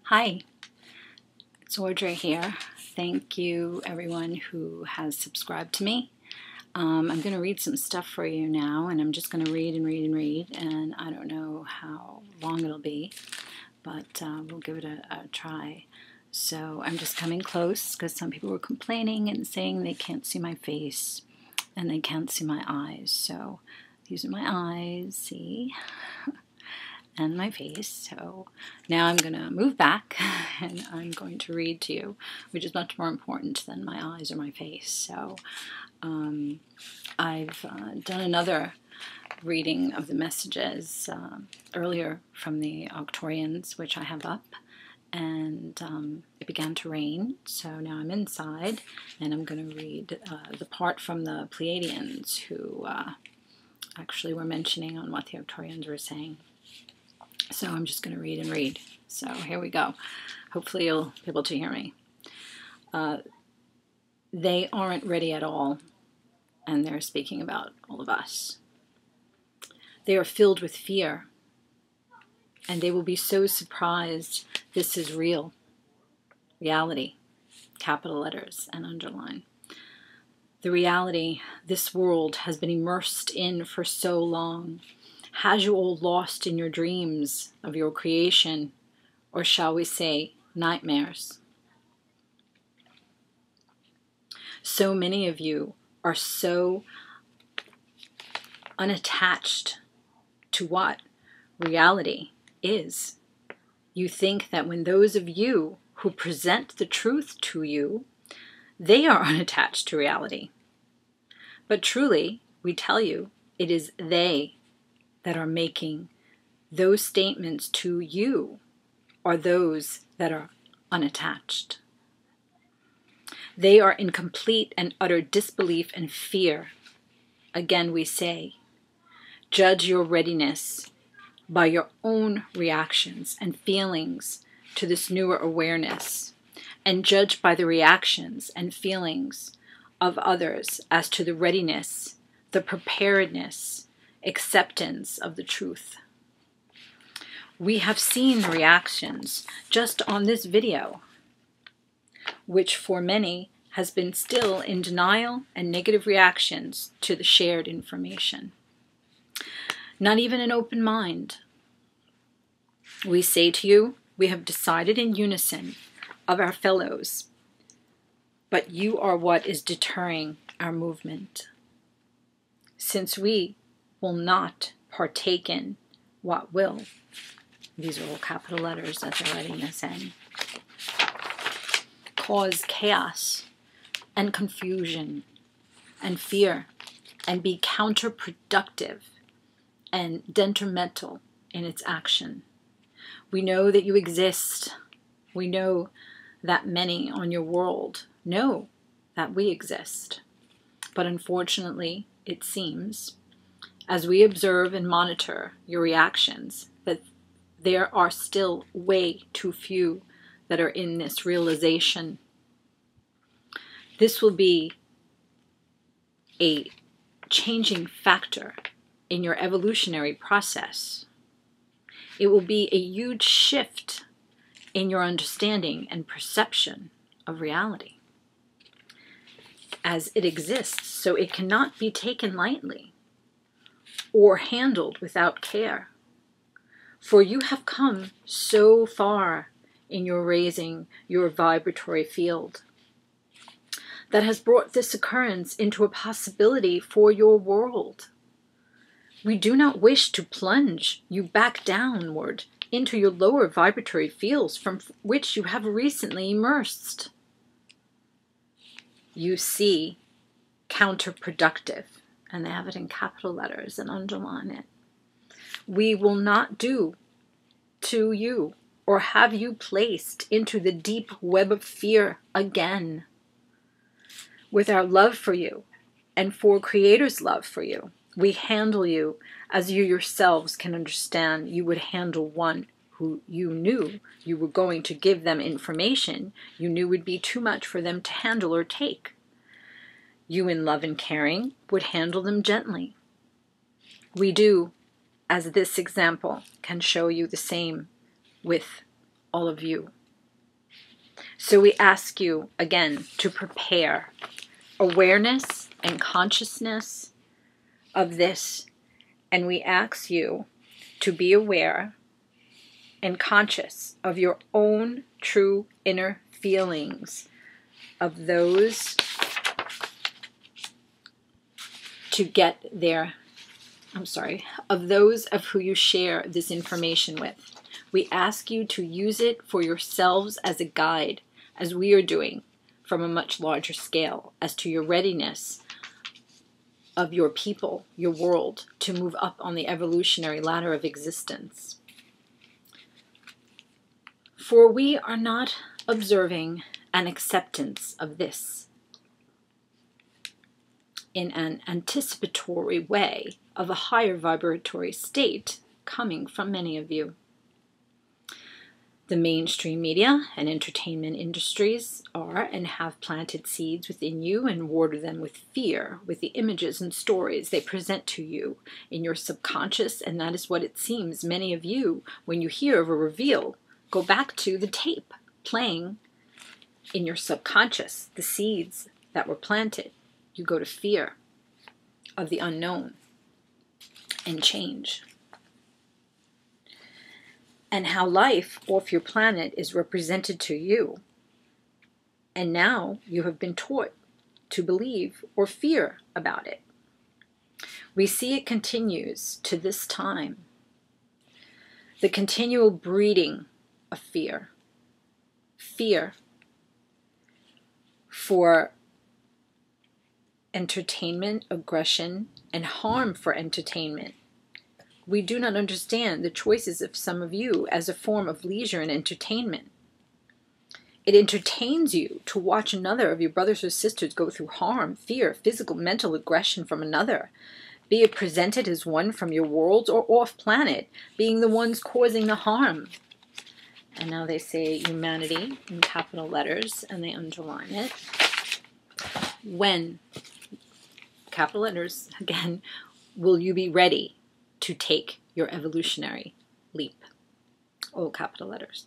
Hi, it's Audrey here. Thank you everyone who has subscribed to me. I'm going to read some stuff for you now, and I'm just going to read and read and read, and I don't know how long it'll be, but we'll give it a try. So I'm just coming close because some people were complaining and saying they can't see my face and they can't see my eyes. So these are my eyes, see? And my face. So now I'm going to move back and I'm going to read to you, which is much more important than my eyes or my face. So I've done another reading of the messages earlier from the Arcturians, which I have up, and it began to rain. So now I'm inside and I'm going to read the part from the Pleiadians, who actually were mentioning on what the Arcturians were saying. So I'm just going to read and read. So here we go. Hopefully you'll be able to hear me. They aren't ready at all, and they're speaking about all of us. They are filled with fear, and they will be so surprised this is real. Reality, capital letters and underline. The reality this world has been immersed in for so long. Has you all lost in your dreams of your creation, or shall we say, nightmares? So many of you are so unattached to what reality is. You think that when those of you who present the truth to you, they are unattached to reality. But truly, we tell you, it is they that are making those statements to you, are those that are unattached. They are in complete and utter disbelief and fear. Again, we say, judge your readiness by your own reactions and feelings to this newer awareness, and judge by the reactions and feelings of others as to the readiness, the preparedness, acceptance of the truth. We have seen the reactions just on this video, which for many has been still in denial and negative reactions to the shared information. Not even an open mind. We say to you, we have decided in unison of our fellows, but you are what is deterring our movement. Since we will not partake in what will. These are all capital letters that they're writing this in. Cause chaos and confusion and fear and be counterproductive and detrimental in its action. We know that you exist. We know that many on your world know that we exist. But unfortunately, it seems, as we observe and monitor your reactions, that there are still way too few that are in this realization. This will be a changing factor in your evolutionary process. It will be a huge shift in your understanding and perception of reality as it exists, so it cannot be taken lightly or handled without care. For you have come so far in your raising your vibratory field that has brought this occurrence into a possibility for your world. We do not wish to plunge you back downward into your lower vibratory fields from which you have recently immersed. You see, counterproductive, and they have it in capital letters and underline it. We will not do to you or have you placed into the deep web of fear again. With our love for you and for Creator's love for you, we handle you as you yourselves can understand you would handle one who you knew you were going to give them information you knew would be too much for them to handle or take. You, in love and caring, would handle them gently. We do, as this example can show you, the same with all of you So we ask you again to prepare awareness and consciousness of this, and we ask you to be aware and conscious of your own true inner feelings, of those of those of who you share this information with. We ask you to use it for yourselves as a guide, as we are doing from a much larger scale, as to your readiness of your people, your world, to move up on the evolutionary ladder of existence. For we are not observing an acceptance of this in an anticipatory way of a higher vibratory state coming from many of you. The mainstream media and entertainment industries are and have planted seeds within you and water them with fear, with the images and stories they present to you in your subconscious, and that is what it seems many of you, when you hear of a reveal, go back to the tape playing in your subconscious, the seeds that were planted. You go to fear of the unknown and change. And how life off your planet is represented to you. And now you have been taught to believe or fear about it. We see it continues to this time. The continual breeding of fear. Fear for entertainment, aggression, and harm for entertainment. We do not understand the choices of some of you as a form of leisure and entertainment. It entertains you to watch another of your brothers or sisters go through harm, fear, physical, mental aggression from another, be it presented as one from your worlds or off-planet, being the ones causing the harm. And now they say humanity in capital letters, and they underline it. When, capital letters again, will you be ready to take your evolutionary leap? All capital letters.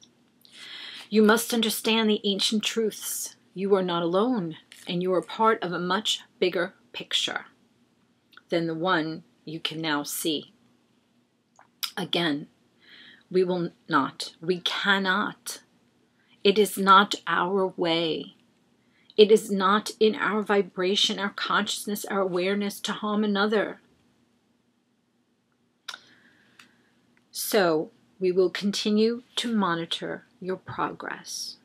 You must understand the ancient truths. You are not alone, and you are part of a much bigger picture than the one you can now see. Again, we will not, we cannot. It is not our way. It is not in our vibration, our consciousness, our awareness to harm another. So we will continue to monitor your progress,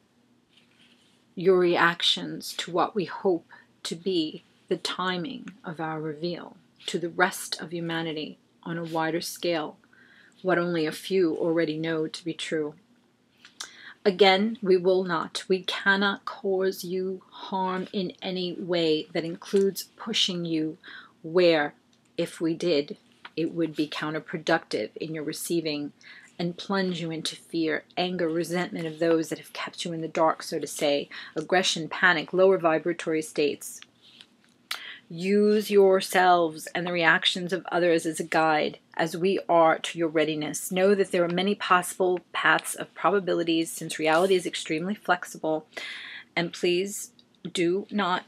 your reactions to what we hope to be the timing of our reveal to the rest of humanity on a wider scale, what only a few already know to be true. Again, we will not, we cannot cause you harm in any way that includes pushing you where, if we did, it would be counterproductive in your receiving and plunge you into fear, anger, resentment of those that have kept you in the dark, so to say, aggression, panic, lower vibratory states. Use yourselves and the reactions of others as a guide, as we are to your readiness. Know that there are many possible paths of probabilities, since reality is extremely flexible. And please do not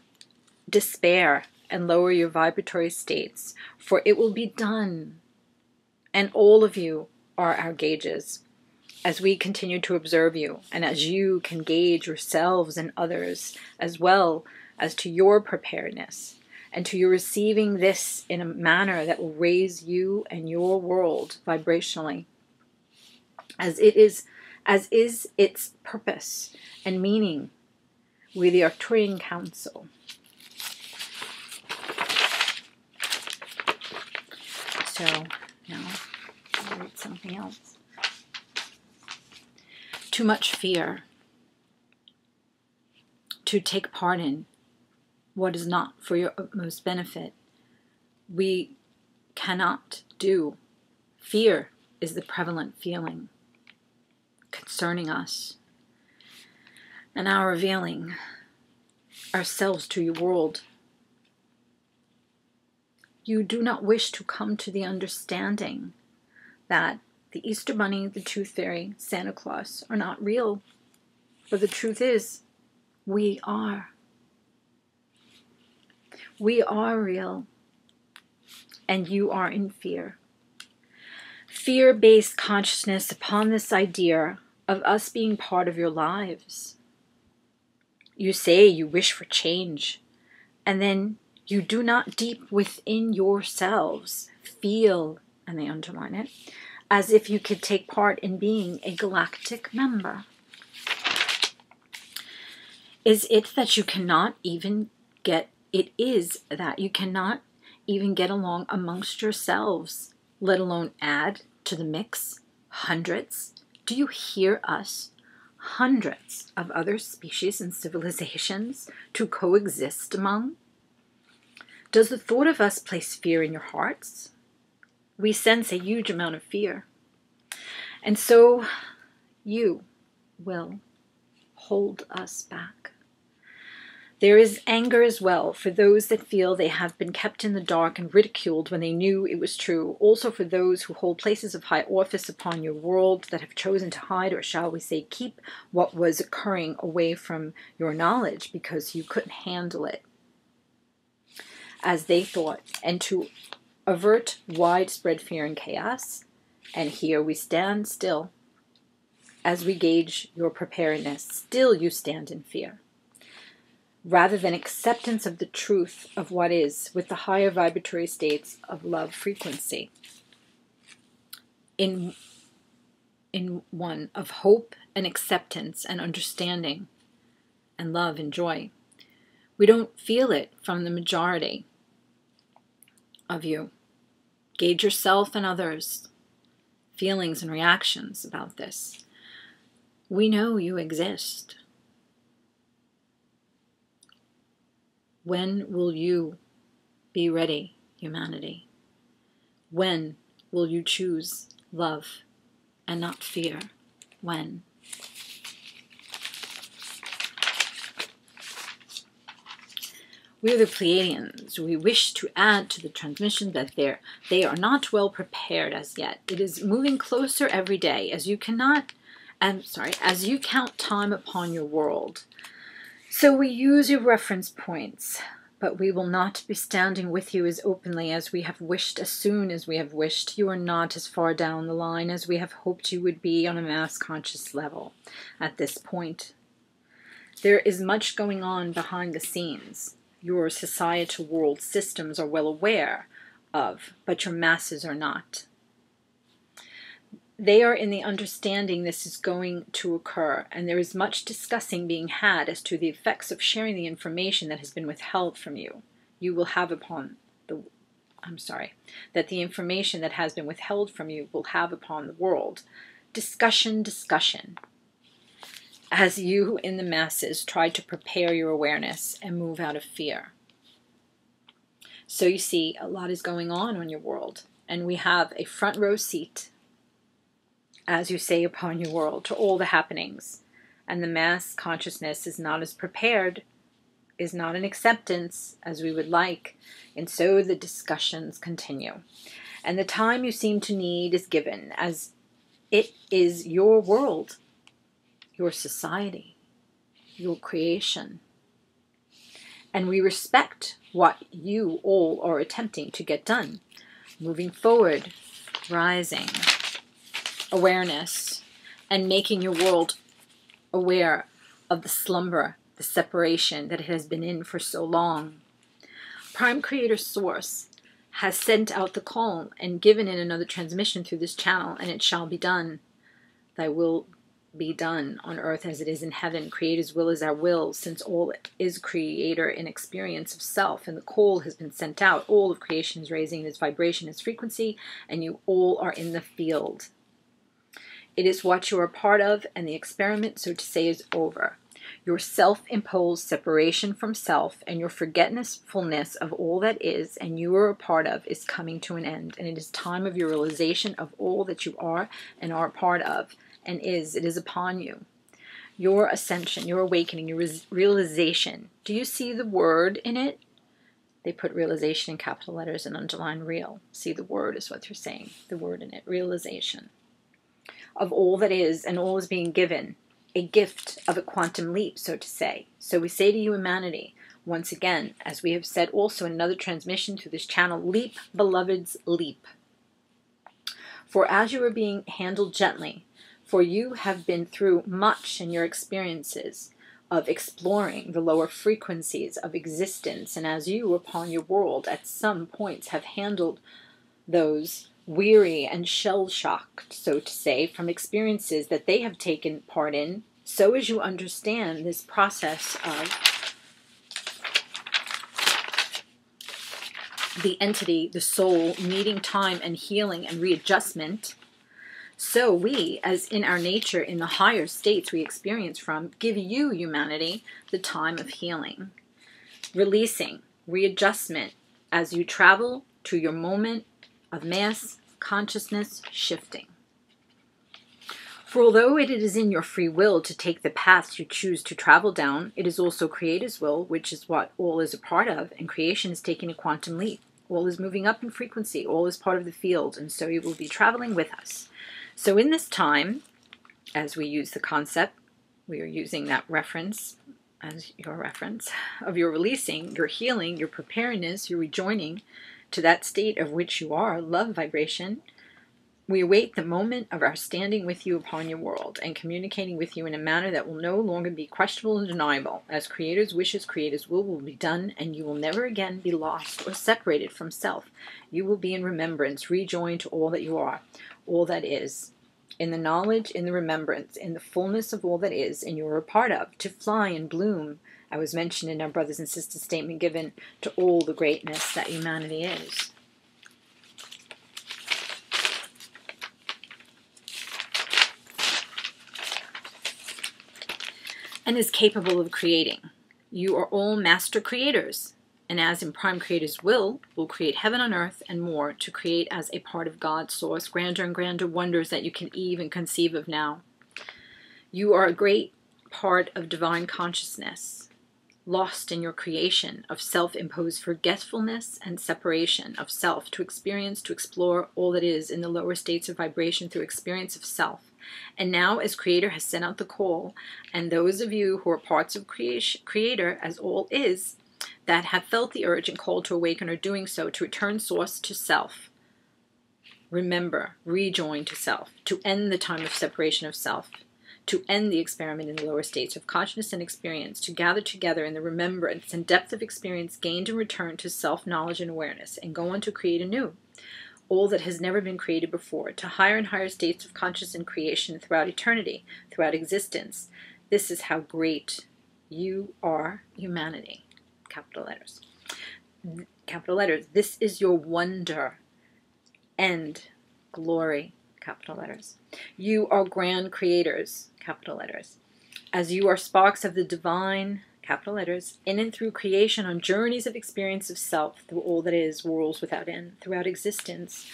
despair and lower your vibratory states, for it will be done. And all of you are our gauges, as we continue to observe you, and as you can gauge yourselves and others, as well as to your preparedness, and to your receiving this in a manner that will raise you and your world vibrationally, as is its purpose and meaning with the Arcturian Council. So now I'll read something else. Too much fear to take part in what is not for your utmost benefit. We cannot do. Fear is the prevalent feeling concerning us and our revealing ourselves to your world. You do not wish to come to the understanding that the Easter Bunny, the Tooth Fairy, Santa Claus are not real. But the truth is, we are. We are real. And you are in fear. Fear-based consciousness upon this idea of us being part of your lives. You say you wish for change, and then you do not deep within yourselves feel, and they underline it, as if you could take part in being a galactic member. Is it that you cannot even get, it is that you cannot even get along amongst yourselves, let alone add to the mix hundreds? Do you hear us? Hundreds of other species and civilizations to coexist among? Does the thought of us place fear in your hearts? We sense a huge amount of fear. And so you will hold us back. There is anger as well for those that feel they have been kept in the dark and ridiculed when they knew it was true. Also for those who hold places of high office upon your world that have chosen to hide, or shall we say, keep what was occurring away from your knowledge because you couldn't handle it as they thought, and to avert widespread fear and chaos. And here we stand still as we gauge your preparedness. Still you stand in fear, rather than acceptance of the truth of what is with the higher vibratory states of love frequency. In one of hope and acceptance and understanding and love and joy. We don't feel it from the majority of you. Gauge yourself and others' feelings and reactions about this. We know you exist. When will you be ready, humanity? When will you choose love and not fear? When? We are the Pleiadians. We wish to add to the transmission that they are not well prepared as yet. It is moving closer every day as you count time upon your world. So we use your reference points, but we will not be standing with you as openly as we have wished, as soon as we have wished. You are not as far down the line as we have hoped you would be on a mass conscious level at this point. There is much going on behind the scenes. Your societal world systems are well aware of, but your masses are not. They are in the understanding this is going to occur, and there is much discussing being had as to the effects of sharing the information that has been withheld from you. You will have upon the, that the information that has been withheld from you will have upon the world. Discussion, as you in the masses try to prepare your awareness and move out of fear. So you see, a lot is going on your world, and we have a front row seat, as you say, upon your world to all the happenings. And the mass consciousness is not as prepared, is not in acceptance as we would like, and so the discussions continue. And the time you seem to need is given, as it is your world, your society, your creation. And we respect what you all are attempting to get done. Moving forward, rising, awareness, and making your world aware of the slumber, the separation that it has been in for so long. Prime Creator Source has sent out the call and given it another transmission through this channel, and it shall be done. Thy will be done on earth as it is in heaven. Creator's will is our will, since all is creator in experience of self, and the call has been sent out. All of creation is raising its vibration, its frequency, and you all are in the field. It is what you are part of, and the experiment, so to say, is over. Your self-imposed separation from self and your forgetfulness of all that is and you are a part of is coming to an end, and it is time of your realization of all that you are and are a part of. And it is upon you. Your ascension, your awakening, your realization. Do you see the word in it? They put realization in capital letters and underline real. See, the word is what they're saying. The word in it, realization. Of all that is and all is being given. a gift of a quantum leap, so to say. So we say to you, humanity, once again, as we have said also in another transmission through this channel, leap, beloveds, leap. For as you are being handled gently, for you have been through much in your experiences of exploring the lower frequencies of existence, and as you upon your world at some points have handled those weary and shell-shocked, so to say, from experiences that they have taken part in, so as you understand this process of the entity, the soul, needing time and healing and readjustment, so we, as in our nature, in the higher states we experience from, give you, humanity, the time of healing, releasing, readjustment, as you travel to your moment of mass consciousness shifting. For although it is in your free will to take the paths you choose to travel down, it is also Creator's will, which is what all is a part of, and creation is taking a quantum leap. All is moving up in frequency, all is part of the field, and so you will be traveling with us. So in this time, as we use the concept, we are using that reference as your reference of your releasing, your healing, your preparedness, your rejoining to that state of which you are, love vibration. We await the moment of our standing with you upon your world and communicating with you in a manner that will no longer be questionable and deniable. As Creator's wishes, Creator's will be done, and you will never again be lost or separated from self. You will be in remembrance, rejoined to all that you are, all that is, in the knowledge, in the remembrance, in the fullness of all that is, and you are a part of, to fly and bloom, I was mentioned in our brothers and sisters statement given, to all the greatness that humanity is. And is capable of creating. You are all master creators, and as in Prime Creator's will create heaven on earth and more to create as a part of God's source, grander and grander wonders that you can even conceive of now. You are a great part of divine consciousness, lost in your creation of self-imposed forgetfulness and separation of self, to experience, to explore all that is in the lower states of vibration through experience of self. And now, as Creator has sent out the call, and those of you who are parts of Creator, as all is, that have felt the urge and call to awaken, are doing so, to return source to self. Remember, rejoin to self, to end the time of separation of self, to end the experiment in the lower states of consciousness and experience, to gather together in the remembrance and depth of experience gained and return to self-knowledge and awareness, and go on to create anew all that has never been created before, to higher and higher states of consciousness and creation throughout eternity, throughout existence. This is how great you are, humanity. Capital letters. Capital letters. This is your wonder and glory. Capital letters. You are grand creators. Capital letters. As you are sparks of the divine, capital letters, in and through creation on journeys of experience of self through all that is, worlds without end, throughout existence,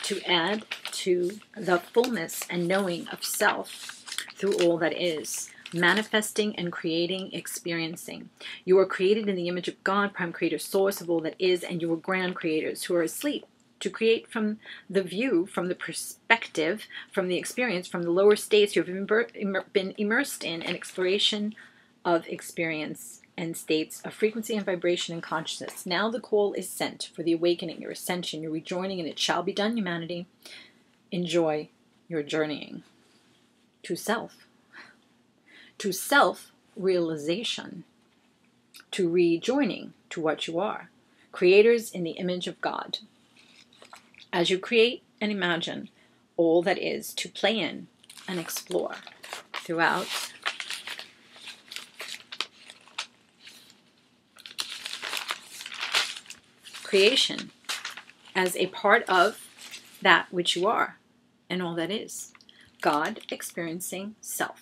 to add to the fullness and knowing of self through all that is, manifesting and creating, experiencing. You are created in the image of God, Prime Creator, source of all that is, and you are grand creators who are asleep, to create from the view, from the perspective, from the experience, from the lower states you have been immersed in an exploration of experience and states of frequency and vibration and consciousness. Now the call is sent for the awakening, your ascension, your rejoining, and it shall be done, humanity. Enjoy your journeying to self-realization, to rejoining to what you are, creators in the image of God. As you create and imagine all that is, to play in and explore throughout creation as a part of that which you are and all that is. God experiencing self.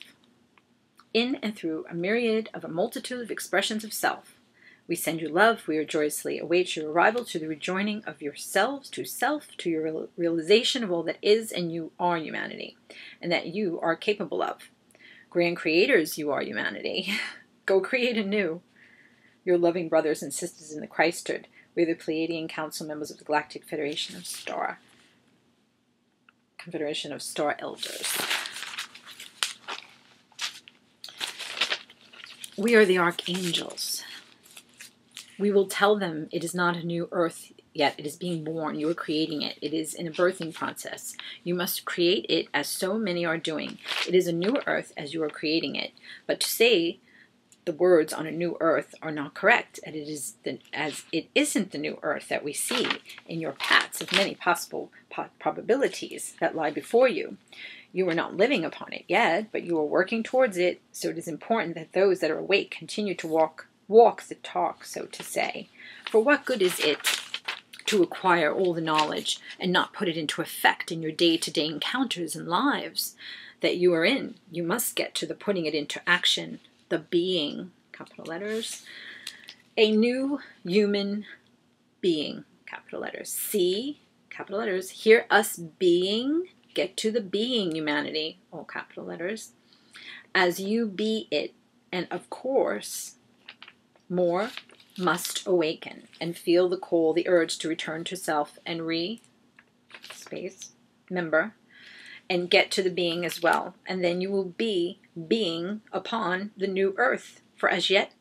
In and through a myriad of a multitude of expressions of self. We send you love. We joyously await your arrival to the rejoining of yourselves to self, to your realization of all that is and you are, humanity, and that you are capable of. Grand creators you are, humanity. Go create anew. Your loving brothers and sisters in the Christhood. We're the Pleiadian Council members of the Galactic Confederation of Star Elders. We are the Archangels. We will tell them it is not a new earth yet. It is being born. You are creating it. It is in a birthing process. You must create it as so many are doing. It is a new earth as you are creating it. But to say the words on a new earth are not correct, and as it isn't the new earth that we see in your paths of many possible probabilities that lie before you. You are not living upon it yet, but you are working towards it, so it is important that those that are awake continue to walk the talk, so to say. For what good is it to acquire all the knowledge and not put it into effect in your day-to-day encounters and lives that you are in? You must get to the putting it into action, the being, capital letters, a new human being, capital letters. See, capital letters, hear us being, get to the being, humanity, all capital letters, as you be it. And of course, more must awaken and feel the call, the urge to return to self and remember, and get to the being as well. And then you will be being upon the new earth. For as yet,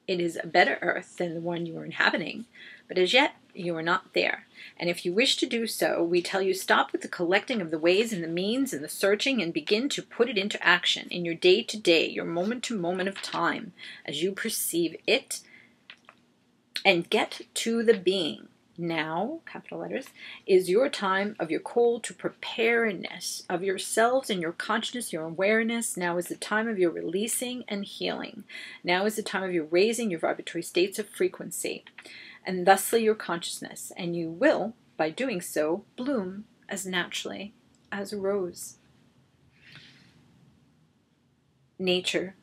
it is a better earth than the one you are inhabiting. But as yet, you are not there. And if you wish to do so, we tell you stop with the collecting of the ways and the means and the searching and begin to put it into action in your day-to-day, your moment-to-moment of time as you perceive it, and get to the being. Now, capital letters, is your time of your call to preparedness of yourselves and your consciousness, your awareness. Now is the time of your releasing and healing. Now is the time of your raising your vibratory states of frequency, and thusly your consciousness. And you will, by doing so, bloom as naturally as a rose. Nature,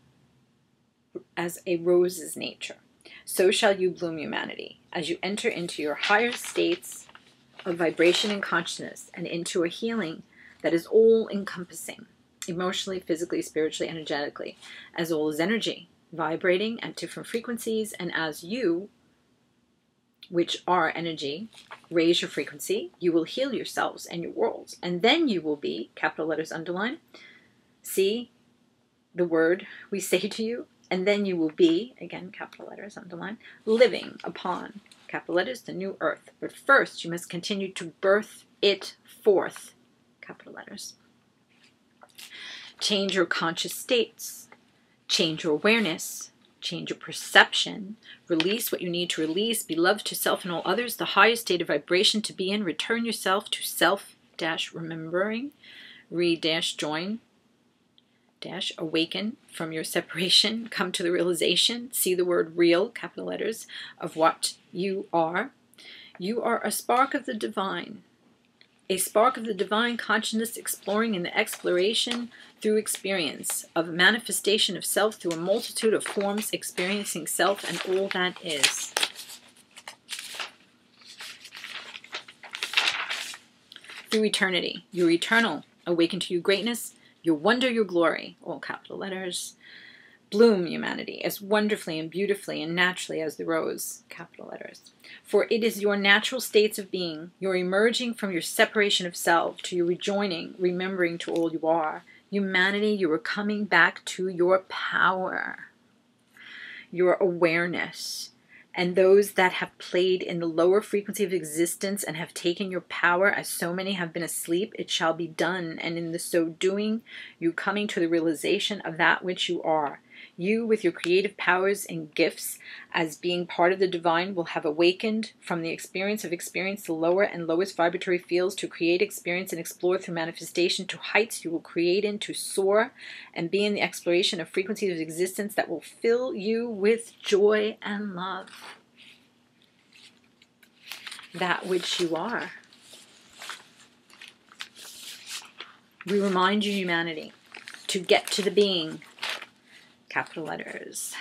as a rose's nature. So shall you bloom, humanity, as you enter into your higher states of vibration and consciousness and into a healing that is all-encompassing, emotionally, physically, spiritually, energetically, as all is energy, vibrating at different frequencies. And as you, which are energy, raise your frequency, you will heal yourselves and your worlds. And then you will be, capital letters underline, see the word we say to you, and then you will be, again, capital letters, underline, living upon, capital letters, the new earth. But first, you must continue to birth it forth, capital letters. Change your conscious states. Change your awareness. Change your perception. Release what you need to release. Be loved to self and all others. The highest state of vibration to be in. Return yourself to self-remembering. Re-join. Awaken from your separation, come to the realization, see the word real, capital letters, of what you are. You are a spark of the divine, a spark of the divine consciousness exploring in the exploration through experience of manifestation of self through a multitude of forms, experiencing self and all that is. Through eternity, you're eternal, awaken to your greatness, your wonder, your glory, all capital letters. Bloom, humanity, as wonderfully and beautifully and naturally as the rose, capital letters. For it is your natural states of being, your emerging from your separation of self to your rejoining, remembering to all you are. Humanity, you are coming back to your power, your awareness. And those that have played in the lower frequency of existence and have taken your power, as so many have been asleep, it shall be done. And in the so doing, you coming to the realization of that which you are. You, with your creative powers and gifts, as being part of the divine, will have awakened from the experience of experience the lower and lowest vibratory fields to create experience and explore through manifestation to heights you will create in, to soar and be in the exploration of frequencies of existence that will fill you with joy and love. That which you are. We remind you, humanity, to get to the being, capital letters.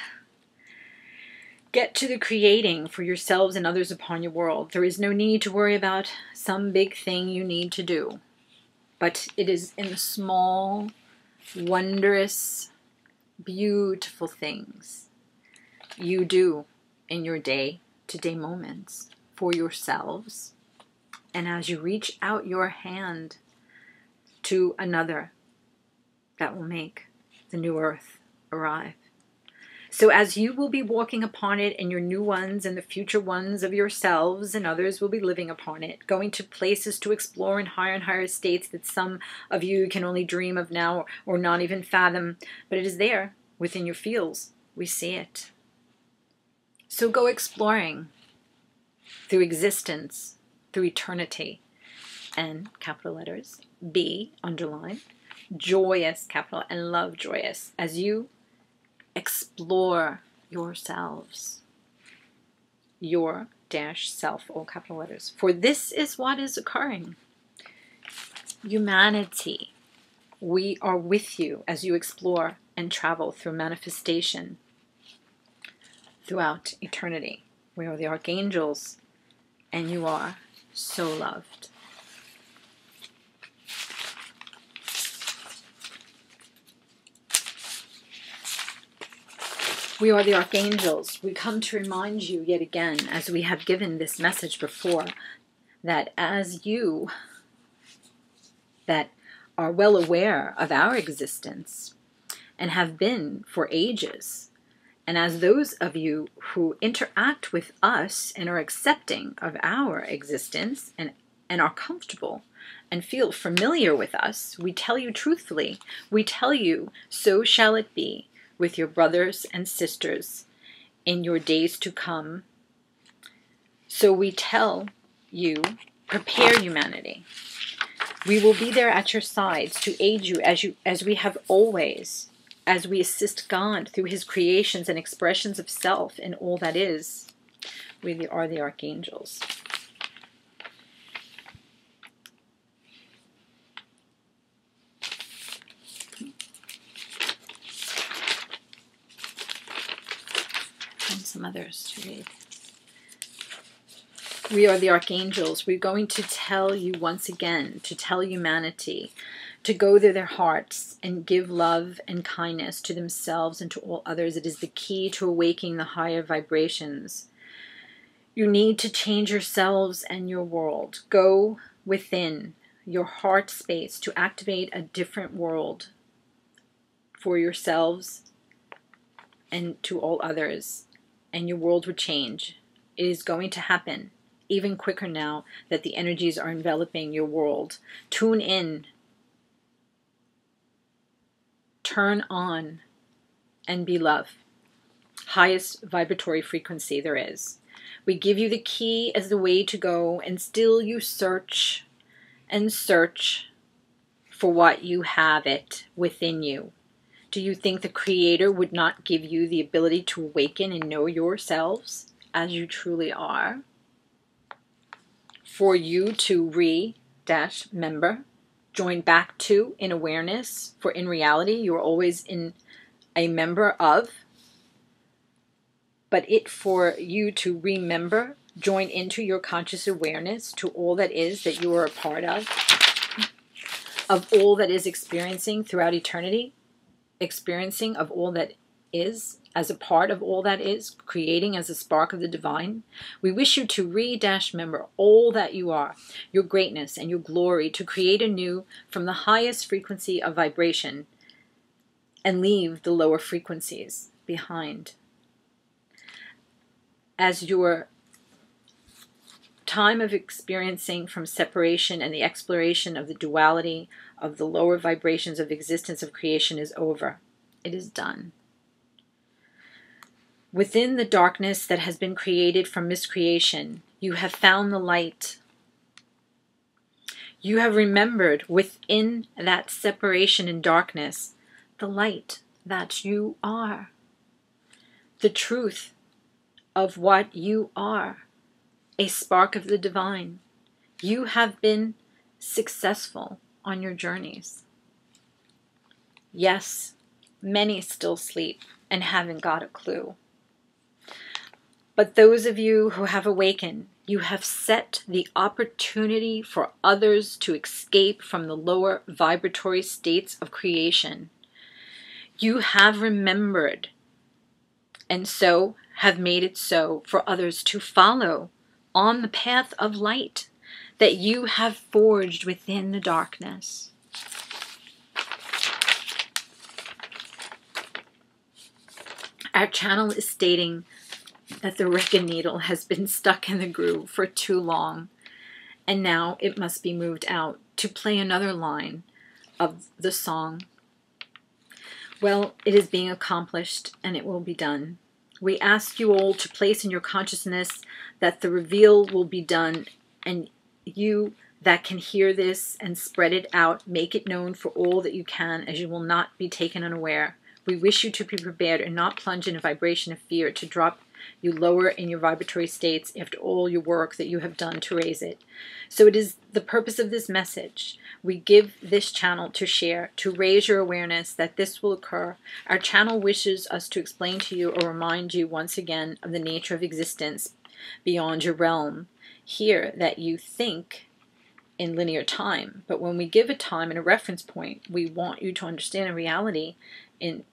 Get to the creating for yourselves and others upon your world. There is no need to worry about some big thing you need to do. But it is in the small, wondrous, beautiful things you do in your day-to-day moments for yourselves. And as you reach out your hand to another, that will make the new earth arrive. So as you will be walking upon it, and your new ones and the future ones of yourselves and others will be living upon it, going to places to explore in higher and higher states that some of you can only dream of now or not even fathom, but it is there within your fields. We see it. So go exploring through existence, through eternity, and capital letters, B, underline, joyous, capital, and love, joyous, as you explore yourselves, your dash self, all capital letters. For this is what is occurring. Humanity, we are with you as you explore and travel through manifestation throughout eternity. We are the Archangels, and you are so loved. We are the Archangels. We come to remind you yet again, as we have given this message before, that as you that are well aware of our existence and have been for ages, and as those of you who interact with us and are accepting of our existence and are comfortable and feel familiar with us, we tell you truthfully, we tell you, so shall it be with your brothers and sisters in your days to come. So we tell you, prepare humanity. We will be there at your sides to aid you as we have always, as we assist God through his creations and expressions of self in all that is. We are the Archangels. And some others to read. We are the Archangels. We're going to tell you once again, to tell humanity, to go to their hearts and give love and kindness to themselves and to all others. It is the key to awakening the higher vibrations. You need to change yourselves and your world. Go within your heart space to activate a different world for yourselves and to all others. And your world would change. It is going to happen even quicker now that the energies are enveloping your world. Tune in, turn on, and be love. Highest vibratory frequency there is. We give you the key as the way to go, and still you search and search for what you have it within you. Do you think the Creator would not give you the ability to awaken and know yourselves as you truly are? For you to remember, join back to in awareness, for in reality you are always in a member of, but it for you to remember, join into your conscious awareness to all that is that you are a part of all that is experiencing throughout eternity, experiencing of all that is, as a part of all that is, creating as a spark of the divine. We wish you to remember all that you are, your greatness and your glory, to create anew from the highest frequency of vibration and leave the lower frequencies behind. As your time of experiencing from separation and the exploration of the duality of the lower vibrations of existence of creation is over. It is done. Within the darkness that has been created from miscreation, you have found the light. You have remembered within that separation and darkness the light that you are. The truth of what you are. A spark of the divine. You have been successful on your journeys. Yes, many still sleep and haven't got a clue. But those of you who have awakened, you have set the opportunity for others to escape from the lower vibratory states of creation. You have remembered, and so have made it so for others to follow on the path of light that you have forged within the darkness. Our channel is stating that the record needle has been stuck in the groove for too long, and now it must be moved out to play another line of the song. Well, it is being accomplished, and it will be done. We ask you all to place in your consciousness that the reveal will be done, and you that can hear this and spread it out, make it known for all that you can, as you will not be taken unaware. We wish you to be prepared and not plunge in a vibration of fear to drop you lower in your vibratory states after all your work that you have done to raise it. So it is the purpose of this message. We give this channel to share, to raise your awareness that this will occur. Our channel wishes us to explain to you or remind you once again of the nature of existence beyond your realm. Here that you think in linear time, but when we give a time and a reference point, we want you to understand a reality in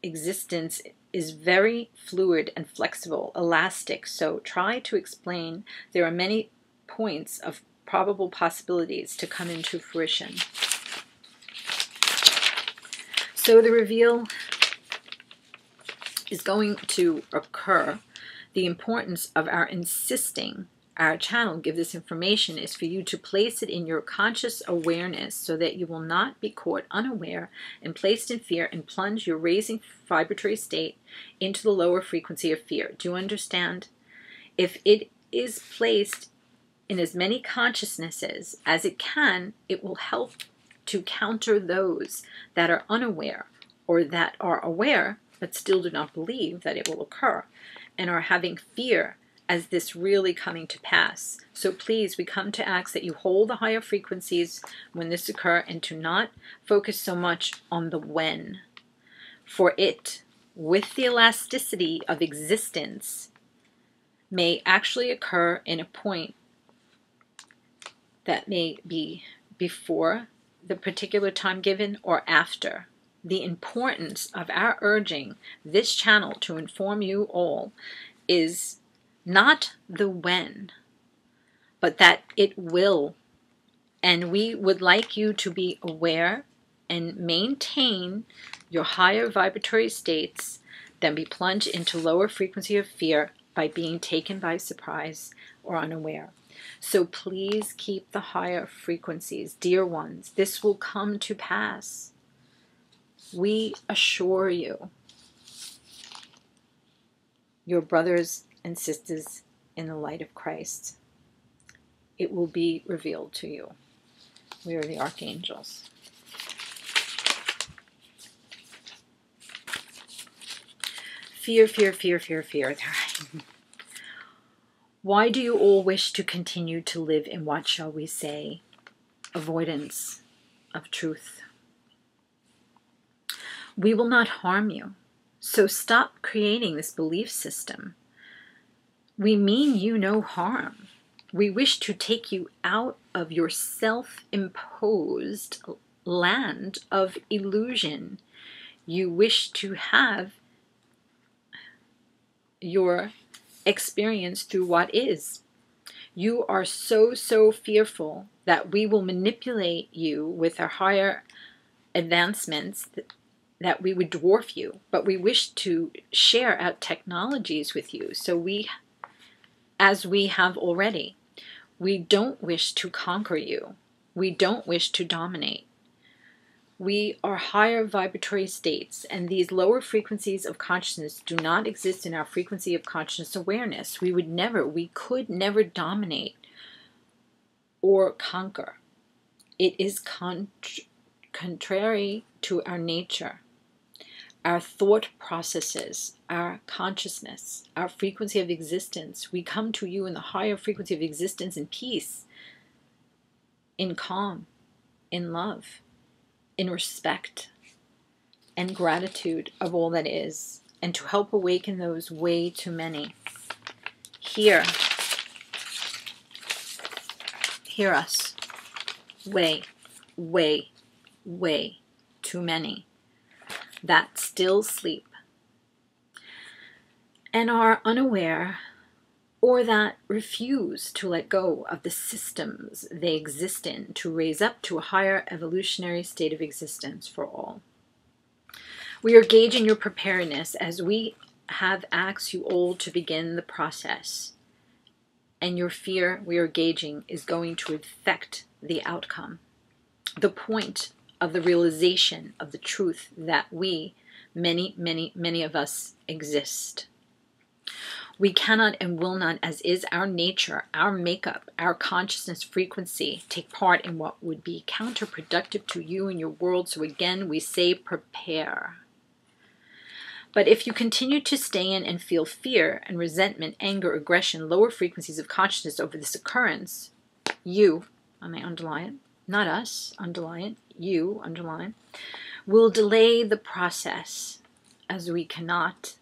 existence is very fluid and flexible, elastic. So try to explain. There are many points of probable possibilities to come into fruition. So the reveal is going to occur. The importance of our insisting our channel give this information is for you to place it in your conscious awareness so that you will not be caught unaware and placed in fear and plunge your raising vibratory state into the lower frequency of fear. Do you understand? If it is placed in as many consciousnesses as it can, it will help to counter those that are unaware or that are aware but still do not believe that it will occur and are having fear as this really coming to pass. So please, we come to ask that you hold the higher frequencies when this occurs and to not focus so much on the when. For it, with the elasticity of existence, may actually occur in a point that may be before the particular time given or after. The importance of our urging this channel to inform you all is not the when, but that it will. And we would like you to be aware and maintain your higher vibratory states than be plunged into lower frequency of fear by being taken by surprise or unaware. So please keep the higher frequencies, dear ones. This will come to pass. We assure you, your brothers and sisters in the light of Christ, it will be revealed to you. We are the Archangels. Fear, fear, fear, fear, fear. Why do you all wish to continue to live in what shall we say? Avoidance of truth. We will not harm you, so stop creating this belief system. We mean you no harm. We wish to take you out of your self-imposed land of illusion. You wish to have your experience through what is. You are so fearful that we will manipulate you with our higher advancements, that we would dwarf you, but we wish to share our technologies with you. So we, as we have already, we don't wish to conquer you. We don't wish to dominate. We are higher vibratory states, and these lower frequencies of consciousness do not exist in our frequency of consciousness awareness. We could never dominate or conquer. It is contrary to our nature. Our thought processes, our consciousness, our frequency of existence. We come to you in the higher frequency of existence in peace, in calm, in love, in respect, and gratitude of all that is, and to help awaken those way too many. Hear us. Way too many that still sleep and are unaware, or that refuse to let go of the systems they exist in to raise up to a higher evolutionary state of existence for all. We are gauging your preparedness as we have asked you all to begin the process. And your fear, we are gauging, is going to affect the outcome. The point of the realization of the truth that we, many of us, exist. We cannot and will not, as is our nature, our makeup, our consciousness frequency, take part in what would be counterproductive to you and your world. So again, we say prepare. But if you continue to stay in and feel fear and resentment, anger, aggression, lower frequencies of consciousness over this occurrence, you, I may underline, not us, underline, you, underline, will delay the process, as we cannot,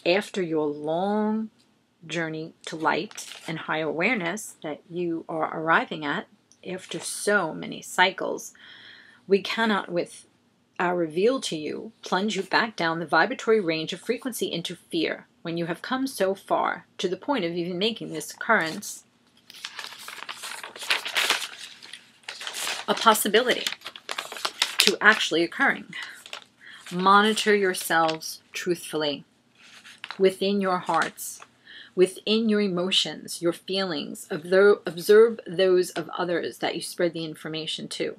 after your long journey to light and higher awareness that you are arriving at, after so many cycles, we cannot, with our reveal to you, plunge you back down the vibratory range of frequency into fear when you have come so far to the point of even making this occurrence a possibility to actually occurring. Monitor yourselves truthfully within your hearts, within your emotions, your feelings. Observe those of others that you spread the information to.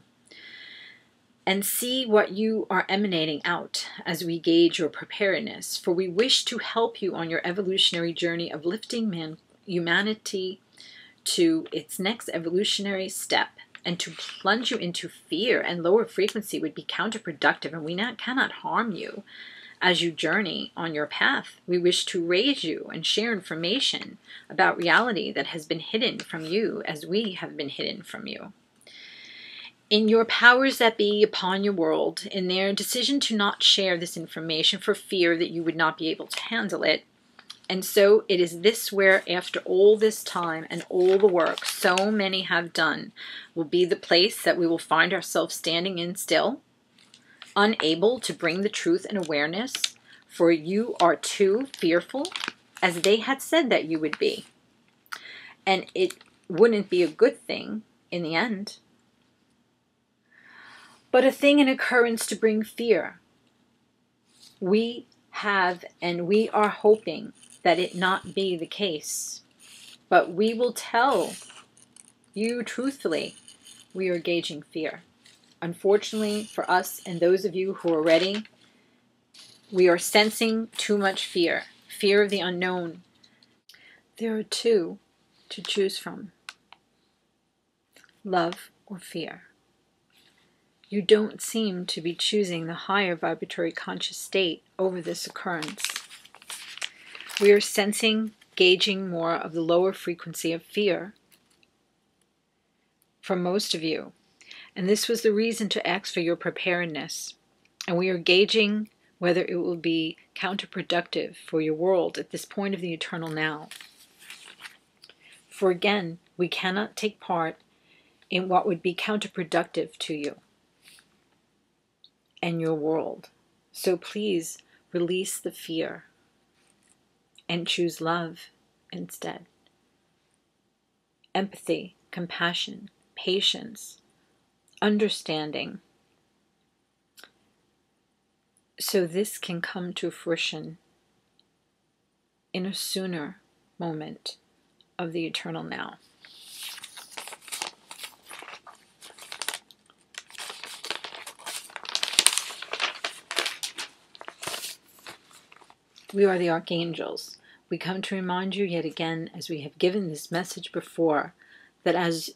And see what you are emanating out as we gauge your preparedness. For we wish to help you on your evolutionary journey of lifting humanity to its next evolutionary step. And to plunge you into fear and lower frequency would be counterproductive, and we cannot harm you as you journey on your path. We wish to raise you and share information about reality that has been hidden from you as we have been hidden from you. In your powers that be upon your world, in their decision to not share this information for fear that you would not be able to handle it. And so it is this where, after all this time and all the work so many have done, will be the place that we will find ourselves standing in still, unable to bring the truth and awareness, for you are too fearful, as they had said that you would be. And it wouldn't be a good thing in the end, but a thing in occurrence to bring fear. We have, and we are hoping that it not be the case. But we will tell you truthfully, we are gauging fear. Unfortunately for us and those of you who are ready, we are sensing too much fear. Fear of the unknown. There are two to choose from. Love or fear. You don't seem to be choosing the higher vibratory conscious state over this occurrence. We are sensing, gauging more of the lower frequency of fear for most of you. And this was the reason to ask for your preparedness. And we are gauging whether it will be counterproductive for your world at this point of the eternal now. For again, we cannot take part in what would be counterproductive to you and your world. So please release the fear and choose love instead. Empathy, compassion, patience, understanding. So this can come to fruition in a sooner moment of the eternal now. We are the Archangels. We come to remind you yet again, as we have given this message before, that as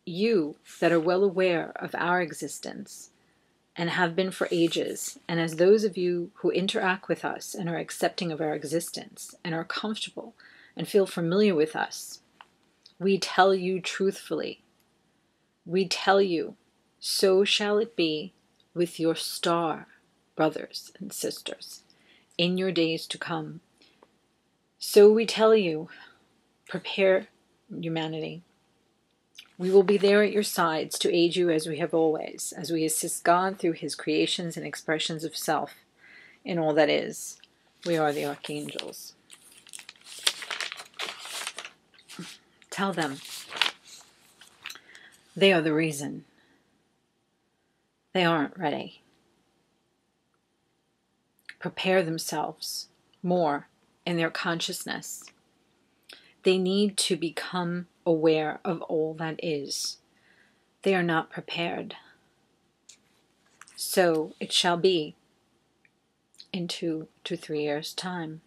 you that are well aware of our existence and have been for ages, and as those of you who interact with us and are accepting of our existence and are comfortable and feel familiar with us, we tell you truthfully, we tell you, so shall it be with your star brothers and sisters in your days to come. So we tell you, prepare humanity. We will be there at your sides to aid you as we have always, as we assist God through his creations and expressions of self in all that is. We are the Archangels. Tell them they are the reason. They aren't ready. prepare themselves more in their consciousness. They need to become aware of all that is. They are not prepared. So it shall be in 2 to 3 years' time.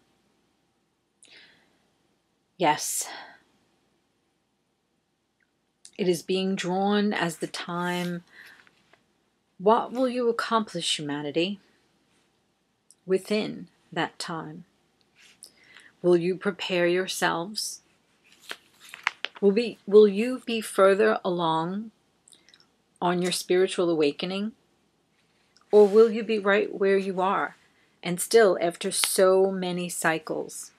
Yes, it is being drawn as the time. What will you accomplish, humanity, within that time? Will you prepare yourselves? Will you be further along on your spiritual awakening? Or will you be right where you are, and still, after so many cycles,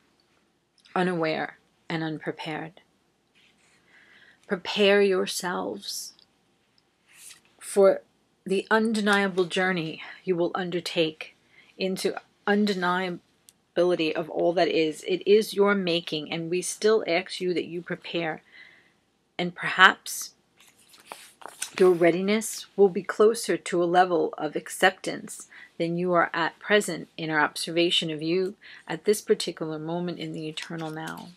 unaware and unprepared? Prepare yourselves for the undeniable journey you will undertake into undeniability of all that is. It is your making, and we still ask you that you prepare. And perhaps your readiness will be closer to a level of acceptance than you are at present in our observation of you at this particular moment in the eternal now.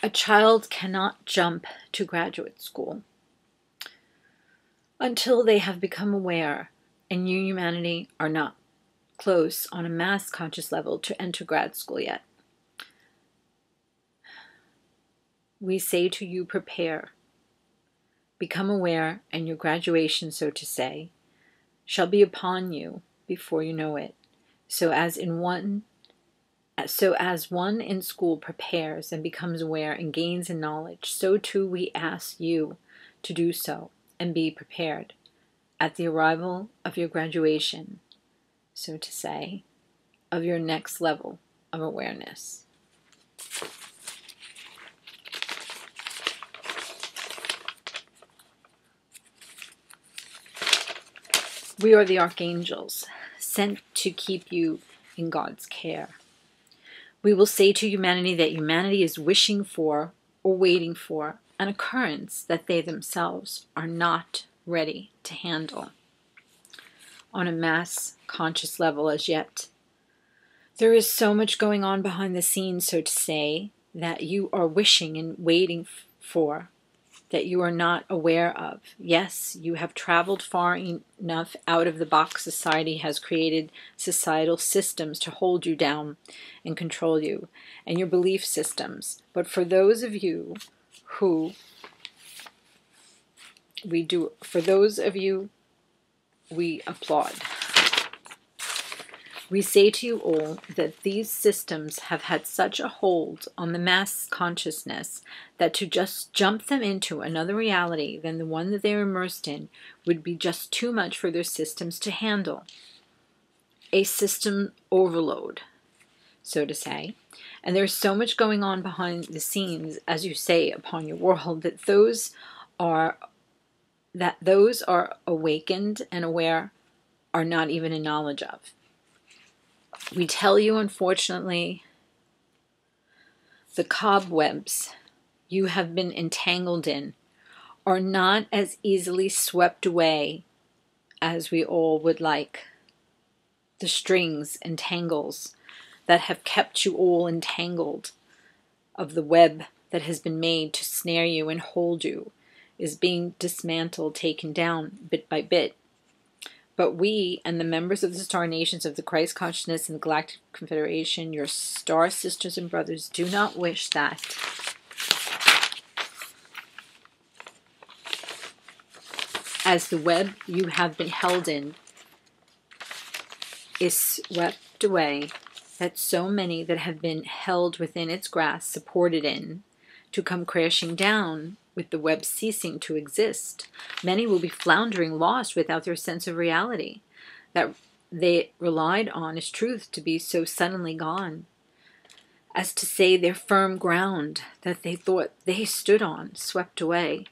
A child cannot jump to graduate school until they have become aware, and you, humanity, are not close on a mass conscious level to enter grad school yet. We say to you, prepare. Become aware, and your graduation, so to say, shall be upon you before you know it. So as one in school prepares and becomes aware and gains in knowledge, so too we ask you to do so and be prepared at the arrival of your graduation, so to say, of your next level of awareness. We are the Archangels, sent to keep you in God's care. We will say to humanity that humanity is wishing for or waiting for an occurrence that they themselves are not ready to handle on a mass conscious level as yet. There is so much going on behind the scenes, so to say, that you are wishing and waiting for, that you are not aware of. Yes, you have traveled far enough out of the box society has created societal systems to hold you down and control you, and your belief systems. But for those of you who we applaud. We say to you all that these systems have had such a hold on the mass consciousness that to just jump them into another reality than the one that they're immersed in would be just too much for their systems to handle. A system overload, so to say. And there's so much going on behind the scenes, as you say, upon your world, that those are awakened and aware are not even in knowledge of. We tell you, unfortunately, the cobwebs you have been entangled in are not as easily swept away as we all would like. The strings and tangles that have kept you all entangled of the web that has been made to snare you and hold you is being dismantled, taken down bit by bit. But we and the members of the star nations of the Christ Consciousness and the Galactic Confederation, your star sisters and brothers, do not wish that. As the web you have been held in is swept away, that so many that have been held within its grasp, supported in, to come crashing down, with the web ceasing to exist. Many will be floundering, lost without their sense of reality that they relied on as truth to be so suddenly gone, as to say their firm ground that they thought they stood on, swept away.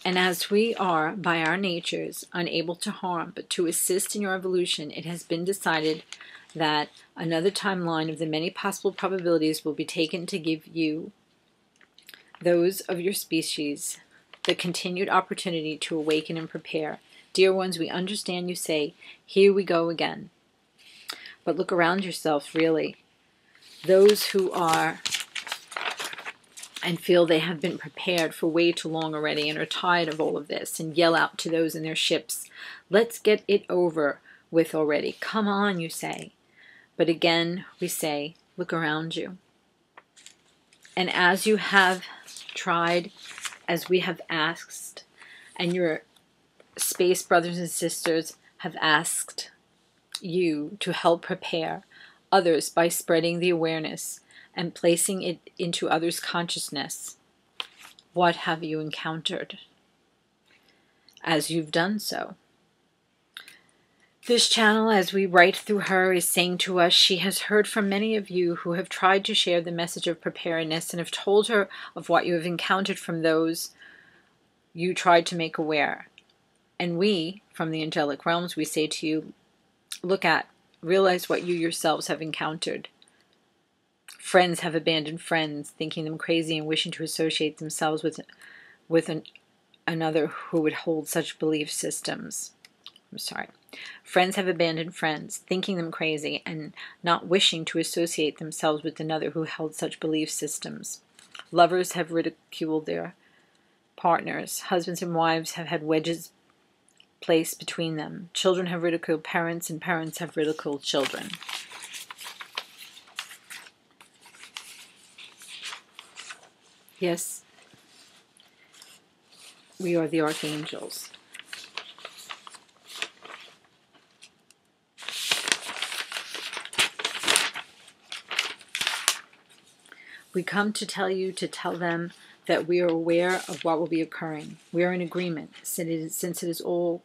And as we are, by our natures, unable to harm but to assist in your evolution, it has been decided that another timeline of the many possible probabilities will be taken to give you, those of your species, the continued opportunity to awaken and prepare. Dear ones, we understand you say, here we go again. But look around yourself, really. Those who are and feel they have been prepared for way too long already and are tired of all of this, and yell out to those in their ships, let's get it over with already. Come on, you say. But again, we say, look around you. And as you have tried, as we have asked, and your space brothers and sisters have asked you to help prepare others by spreading the awareness and placing it into others' consciousness, what have you encountered as you've done so? This channel, as we write through her, is saying to us she has heard from many of you who have tried to share the message of preparedness and have told her of what you have encountered from those you tried to make aware. And we, from the angelic realms, we say to you, realize what you yourselves have encountered. Friends have abandoned friends, thinking them crazy and wishing to associate themselves with another who would hold such belief systems. Friends have abandoned friends, thinking them crazy and not wishing to associate themselves with another who held such belief systems. Lovers have ridiculed their partners. Husbands and wives have had wedges placed between them. Children have ridiculed parents, and parents have ridiculed children. Yes, we are the Archangels. We come to tell you, to tell them that we are aware of what will be occurring. We are in agreement, since it is all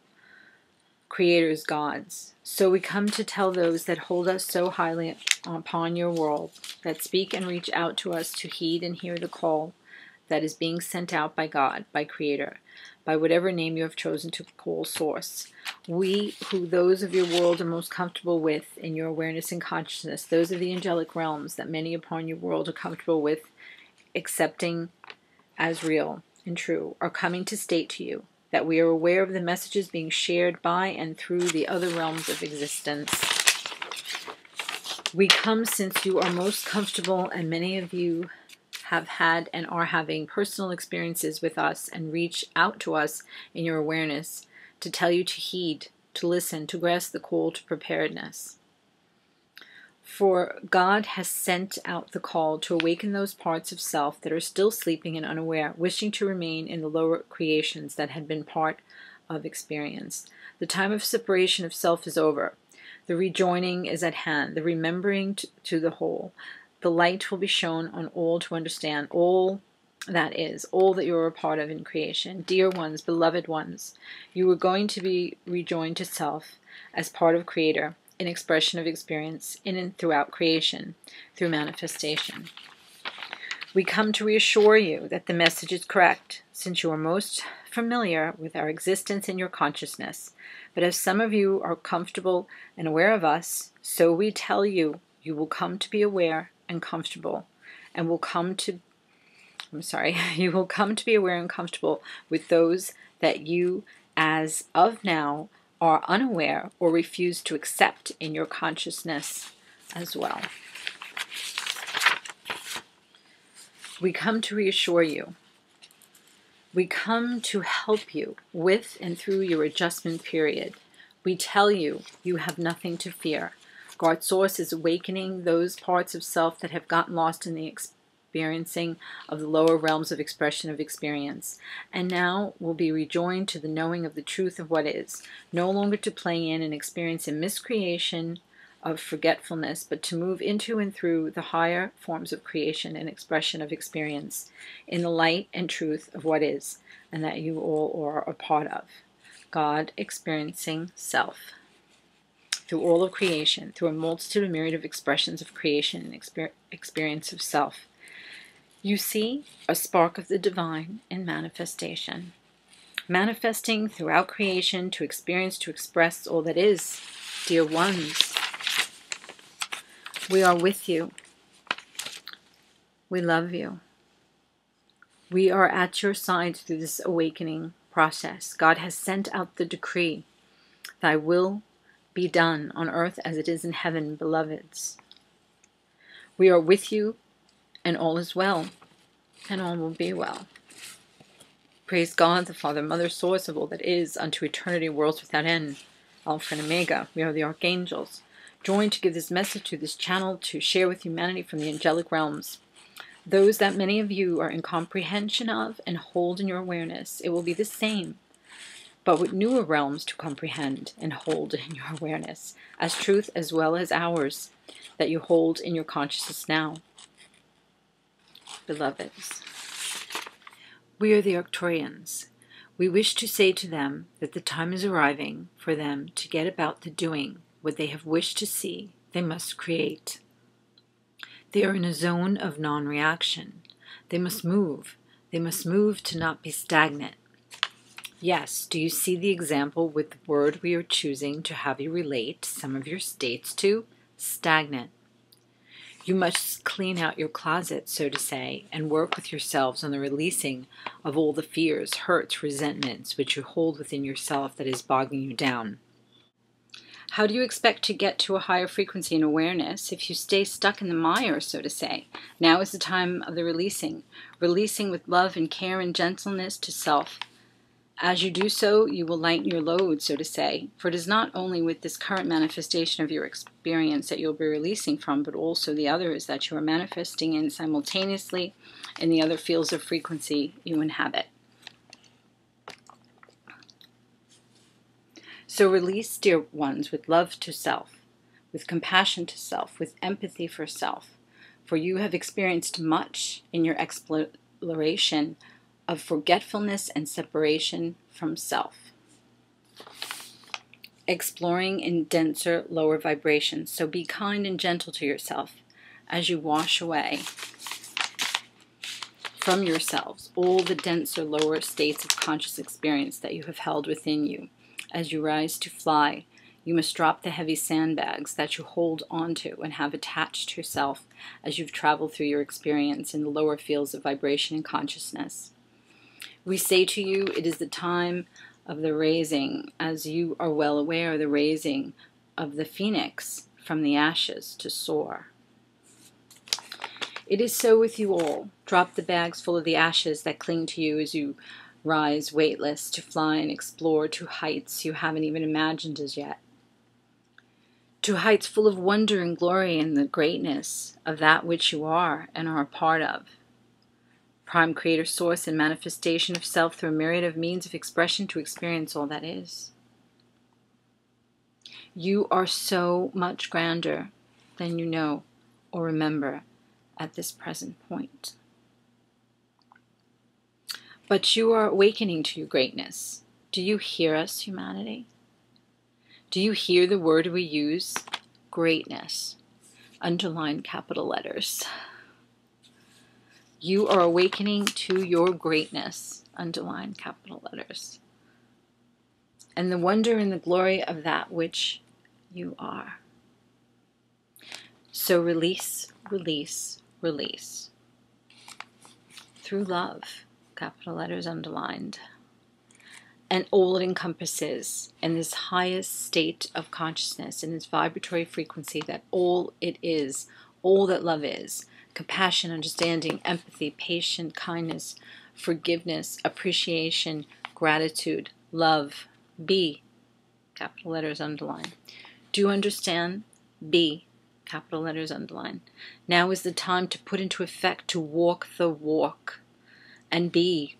creators, gods. So we come to tell those that hold us so highly upon your world, that speak and reach out to us to heed and hear the call that is being sent out by God, by Creator, by whatever name you have chosen to call Source. We, who those of your world are most comfortable with in your awareness and consciousness, those of the angelic realms that many upon your world are comfortable with accepting as real and true, are coming to state to you that we are aware of the messages being shared by and through the other realms of existence. We come since you are most comfortable, and many of you have had and are having personal experiences with us, and reach out to us in your awareness to tell you to heed, to listen, to grasp the call to preparedness. For God has sent out the call to awaken those parts of self that are still sleeping and unaware, wishing to remain in the lower creations that had been part of experience. The time of separation of self is over. The rejoining is at hand, the remembering to the whole. The light will be shown on all to understand all that is, all that you are a part of in creation. Dear ones, beloved ones, you are going to be rejoined to self as part of Creator, in expression of experience, in and throughout creation, through manifestation. We come to reassure you that the message is correct, since you are most familiar with our existence in your consciousness. But as some of you are comfortable and aware of us, so we tell you, you will come to be aware and comfortable, and will come to you will come to be aware and comfortable with those that you, as of now, are unaware or refuse to accept in your consciousness as well. We come to reassure you. We come to help you with and through your adjustment period. We tell you, you have nothing to fear. God Source is awakening those parts of self that have gotten lost in the experiencing of the lower realms of expression of experience, and now will be rejoined to the knowing of the truth of what is, no longer to play in and experience a miscreation of forgetfulness, but to move into and through the higher forms of creation and expression of experience, in the light and truth of what is, and that you all are a part of. God experiencing self through all of creation, through a multitude of myriad of expressions of creation and experience of self. You see a spark of the divine in manifestation, manifesting throughout creation to experience, to express all that is. Dear ones, we are with you. We love you. We are at your side through this awakening process. God has sent out the decree. Thy will Be done on earth as it is in heaven, beloveds. We are with you, and all is well, and all will be well. Praise God, the Father, Mother, Source of all that is, unto eternity, worlds without end. Alpha and Omega, we are the Archangels, joined to give this message to this channel to share with humanity from the angelic realms. Those that many of you are in comprehension of and hold in your awareness, it will be the same, but with newer realms to comprehend and hold in your awareness, as truth as well as ours, that you hold in your consciousness now. Beloveds, we are the Arcturians. We wish to say to them that the time is arriving for them to get about the doing what they have wished to see they must create. They are in a zone of non-reaction. They must move. They must move to not be stagnant. Yes, do you see the example with the word we are choosing to have you relate some of your states to? Stagnant. You must clean out your closet, so to say, and work with yourselves on the releasing of all the fears, hurts, resentments which you hold within yourself that is bogging you down. How do you expect to get to a higher frequency and awareness if you stay stuck in the mire, so to say? Now is the time of the releasing with love and care and gentleness to self. As you do so, you will lighten your load, so to say, for it is not only with this current manifestation of your experience that you'll be releasing from, but also the others that you are manifesting in simultaneously in the other fields of frequency you inhabit. So release, dear ones, with love to self, with compassion to self, with empathy for self, for you have experienced much in your exploration of forgetfulness and separation from self. Exploring in denser, lower vibrations. So be kind and gentle to yourself as you wash away from yourselves all the denser, lower states of conscious experience that you have held within you. As you rise to fly, you must drop the heavy sandbags that you hold onto and have attached to yourself as you've traveled through your experience in the lower fields of vibration and consciousness. We say to you, it is the time of the raising, as you are well aware, the raising of the phoenix from the ashes to soar. It is so with you all. Drop the bags full of the ashes that cling to you as you rise weightless to fly and explore to heights you haven't even imagined as yet. To heights full of wonder and glory and the greatness of that which you are and are a part of. Prime creator, source, and manifestation of self through a myriad of means of expression to experience all that is. You are so much grander than you know or remember at this present point. But you are awakening to your greatness. Do you hear us, humanity? Do you hear the word we use? Greatness. Underline capital letters. You are awakening to your greatness, underline capital letters, and the wonder and the glory of that which you are. So release, release, release. Through love, capital letters underlined, and all it encompasses in this highest state of consciousness, in this vibratory frequency that all it is, all that love is. Compassion, understanding, empathy, patience, kindness, forgiveness, appreciation, gratitude, love. Be, capital letters underline. Do you understand? Be, capital letters underline. Now is the time to put into effect, to walk the walk and be.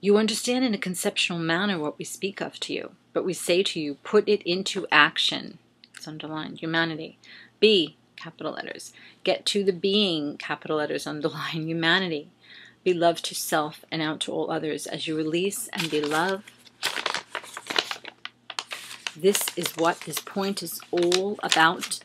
You understand in a conceptual manner what we speak of to you, but we say to you, put it into action. It's underlined. Humanity. Be, capital letters. Get to the being, capital letters underline, humanity. Be love to self and out to all others as you release and be love. This is what this point is all about.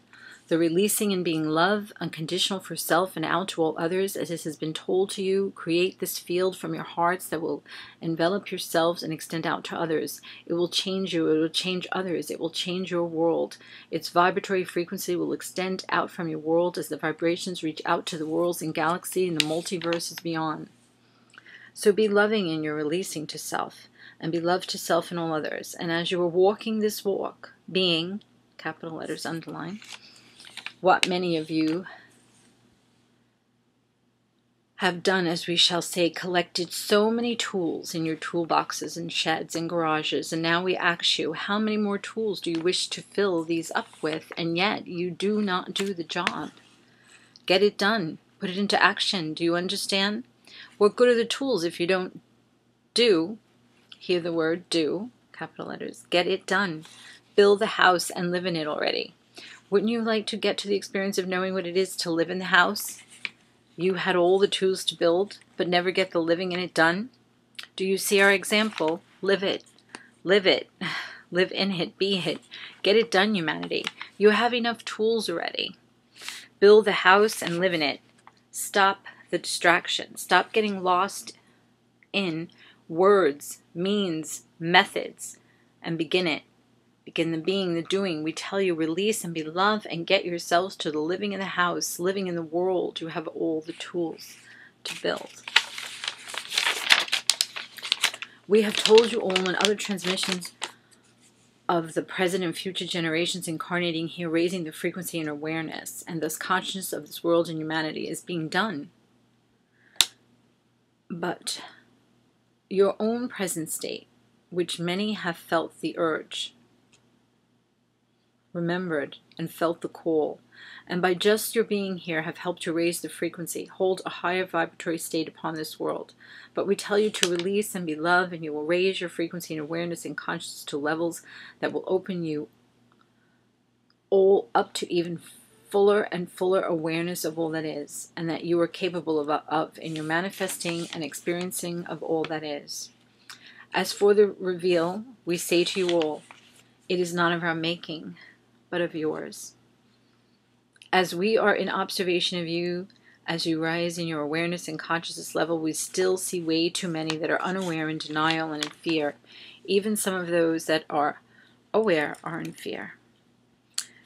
The releasing and being love, unconditional for self and out to all others, as this has been told to you. Create this field from your hearts that will envelop yourselves and extend out to others. It will change you. It will change others. It will change your world. Its vibratory frequency will extend out from your world as the vibrations reach out to the worlds and galaxy and the multiverses beyond. So be loving in your releasing to self, and be love to self and all others. And as you are walking this walk, being, capital letters underline. What many of you have done, as we shall say, collected so many tools in your toolboxes and sheds and garages, and now we ask you, how many more tools do you wish to fill these up with, and yet you do not do the job? Get it done. Put it into action. Do you understand? What good are the tools if you don't do, hear the word do, capital letters, get it done. Build the house and live in it already. Wouldn't you like to get to the experience of knowing what it is to live in the house? You had all the tools to build, but never get the living in it done? Do you see our example? Live it. Live it. Live in it. Be it. Get it done, humanity. You have enough tools already. Build the house and live in it. Stop the distraction. Stop getting lost in words, means, methods, and begin it. Begin the being, the doing. We tell you, release and be love and get yourselves to the living in the house, living in the world. You have all the tools to build. We have told you all in other transmissions of the present and future generations incarnating here, raising the frequency and awareness, and thus consciousness of this world and humanity is being done. But your own present state, which many have felt the urge, remembered and felt the call, and by just your being here have helped to raise the frequency, hold a higher vibratory state upon this world. But we tell you to release and be love, and you will raise your frequency and awareness and consciousness to levels that will open you all up to even fuller and fuller awareness of all that is, and that you are capable of in your manifesting and experiencing of all that is. As for the reveal, we say to you all, it is not of our making, but of yours. As we are in observation of you, as you rise in your awareness and consciousness level, we still see way too many that are unaware, in denial, and in fear. Even some of those that are aware are in fear.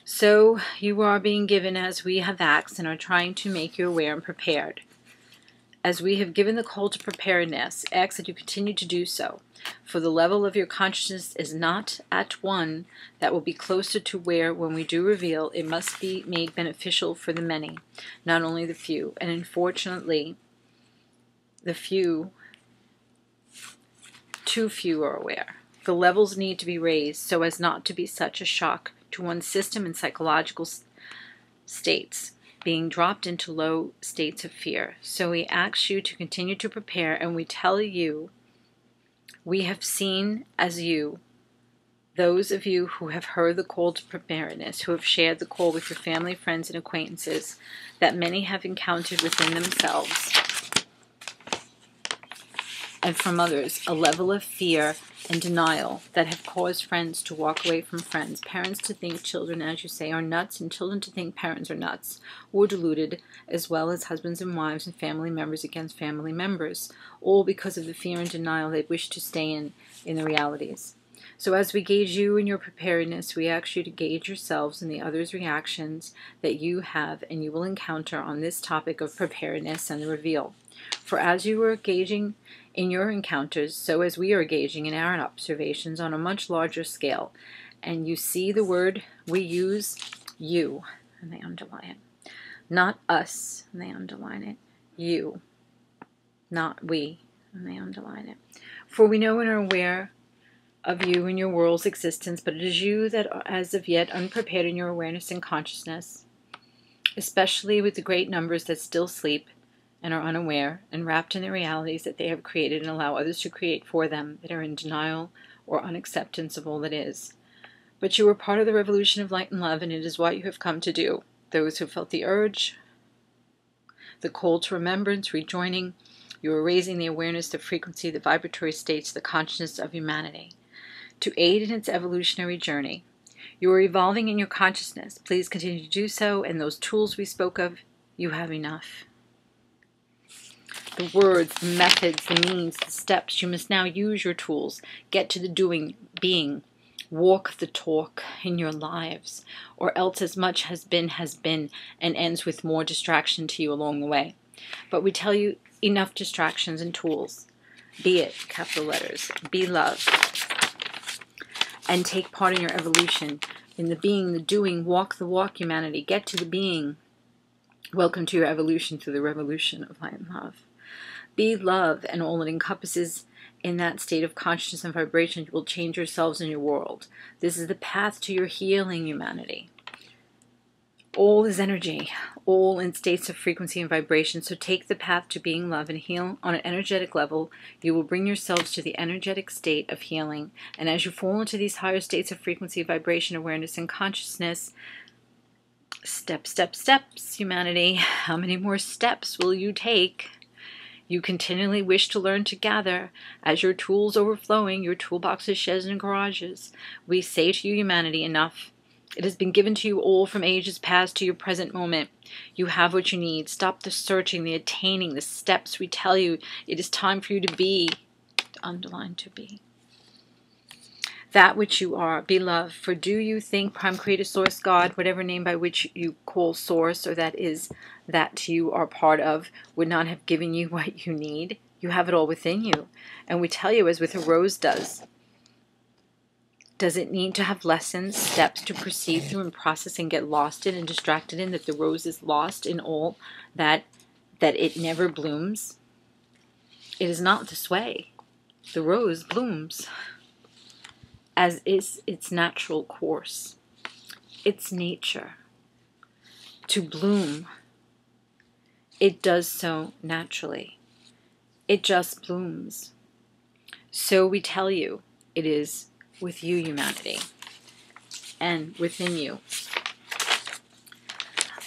So you are being given as we have asked and are trying to make you aware and prepared. As we have given the call to preparedness, ask that you continue to do so, for the level of your consciousness is not at one that will be closer to where, when we do reveal, it must be made beneficial for the many, not only the few. And unfortunately, the few, too few are aware. The levels need to be raised so as not to be such a shock to one's system and psychological states, being dropped into low states of fear. So we ask you to continue to prepare, and we tell you, we have seen as you, those of you who have heard the call to preparedness, who have shared the call with your family, friends, and acquaintances, that many have encountered within themselves and from others a level of fear and denial that have caused friends to walk away from friends, parents to think children, as you say, are nuts, and children to think parents are nuts or deluded, as well as husbands and wives and family members against family members, all because of the fear and denial they wish to stay in the realities. So as we gauge you in your preparedness, we ask you to gauge yourselves and the others' reactions that you have and you will encounter on this topic of preparedness and the reveal. For as you are gauging in your encounters, so as we are gauging in our observations on a much larger scale, and you see the word we use, you, and they underline it. Not us, and they underline it. You, not we, and they underline it. For we know and are aware of you and your world's existence, but it is you that are as of yet unprepared in your awareness and consciousness, especially with the great numbers that still sleep and are unaware and wrapped in the realities that they have created and allow others to create for them, that are in denial or unacceptance of all that is. But you are part of the revolution of light and love, and it is what you have come to do. Those who felt the urge, the call to remembrance, rejoining, you are raising the awareness, the frequency, the vibratory states, the consciousness of humanity, to aid in its evolutionary journey. You are evolving in your consciousness. Please continue to do so, and those tools we spoke of, you have enough. The words, the methods, the means, the steps, you must now use your tools. Get to the doing, being. Walk the talk in your lives, or else as much has been, and ends with more distraction to you along the way. But we tell you, enough distractions and tools. Be it, capital letters, be love, and take part in your evolution. in the being, the doing. Walk the walk, humanity. Get to the being. Welcome to your evolution through the revolution of light and love. Be love, and all it encompasses. In that state of consciousness and vibration, you will change yourselves and your world. This is the path to your healing, humanity. All is energy, all in states of frequency and vibration. So take the path to being love and heal on an energetic level. You will bring yourselves to the energetic state of healing. And as you fall into these higher states of frequency, vibration, awareness, and consciousness, steps, humanity. How many more steps will you take? You continually wish to learn to gather. As your tools overflowing, your toolboxes, sheds, and garages, we say to you, humanity, enough. It has been given to you all from ages past to your present moment. You have what you need. Stop the searching, the attaining, the steps. We tell you it is time for you to be, underline to be, that which you are. Be love. For do you think Prime Creator Source God, whatever name by which you call Source, or that is that you are part of, would not have given you what you need? You have it all within you. And we tell you, as with a rose does. Does it need to have lessons, steps to proceed through and process and get lost in and distracted in, that the rose is lost in all that it never blooms? It is not this way. The rose blooms as is its natural course, its nature. To bloom, it does so naturally. It just blooms. So we tell you, it is with you, humanity, and within you.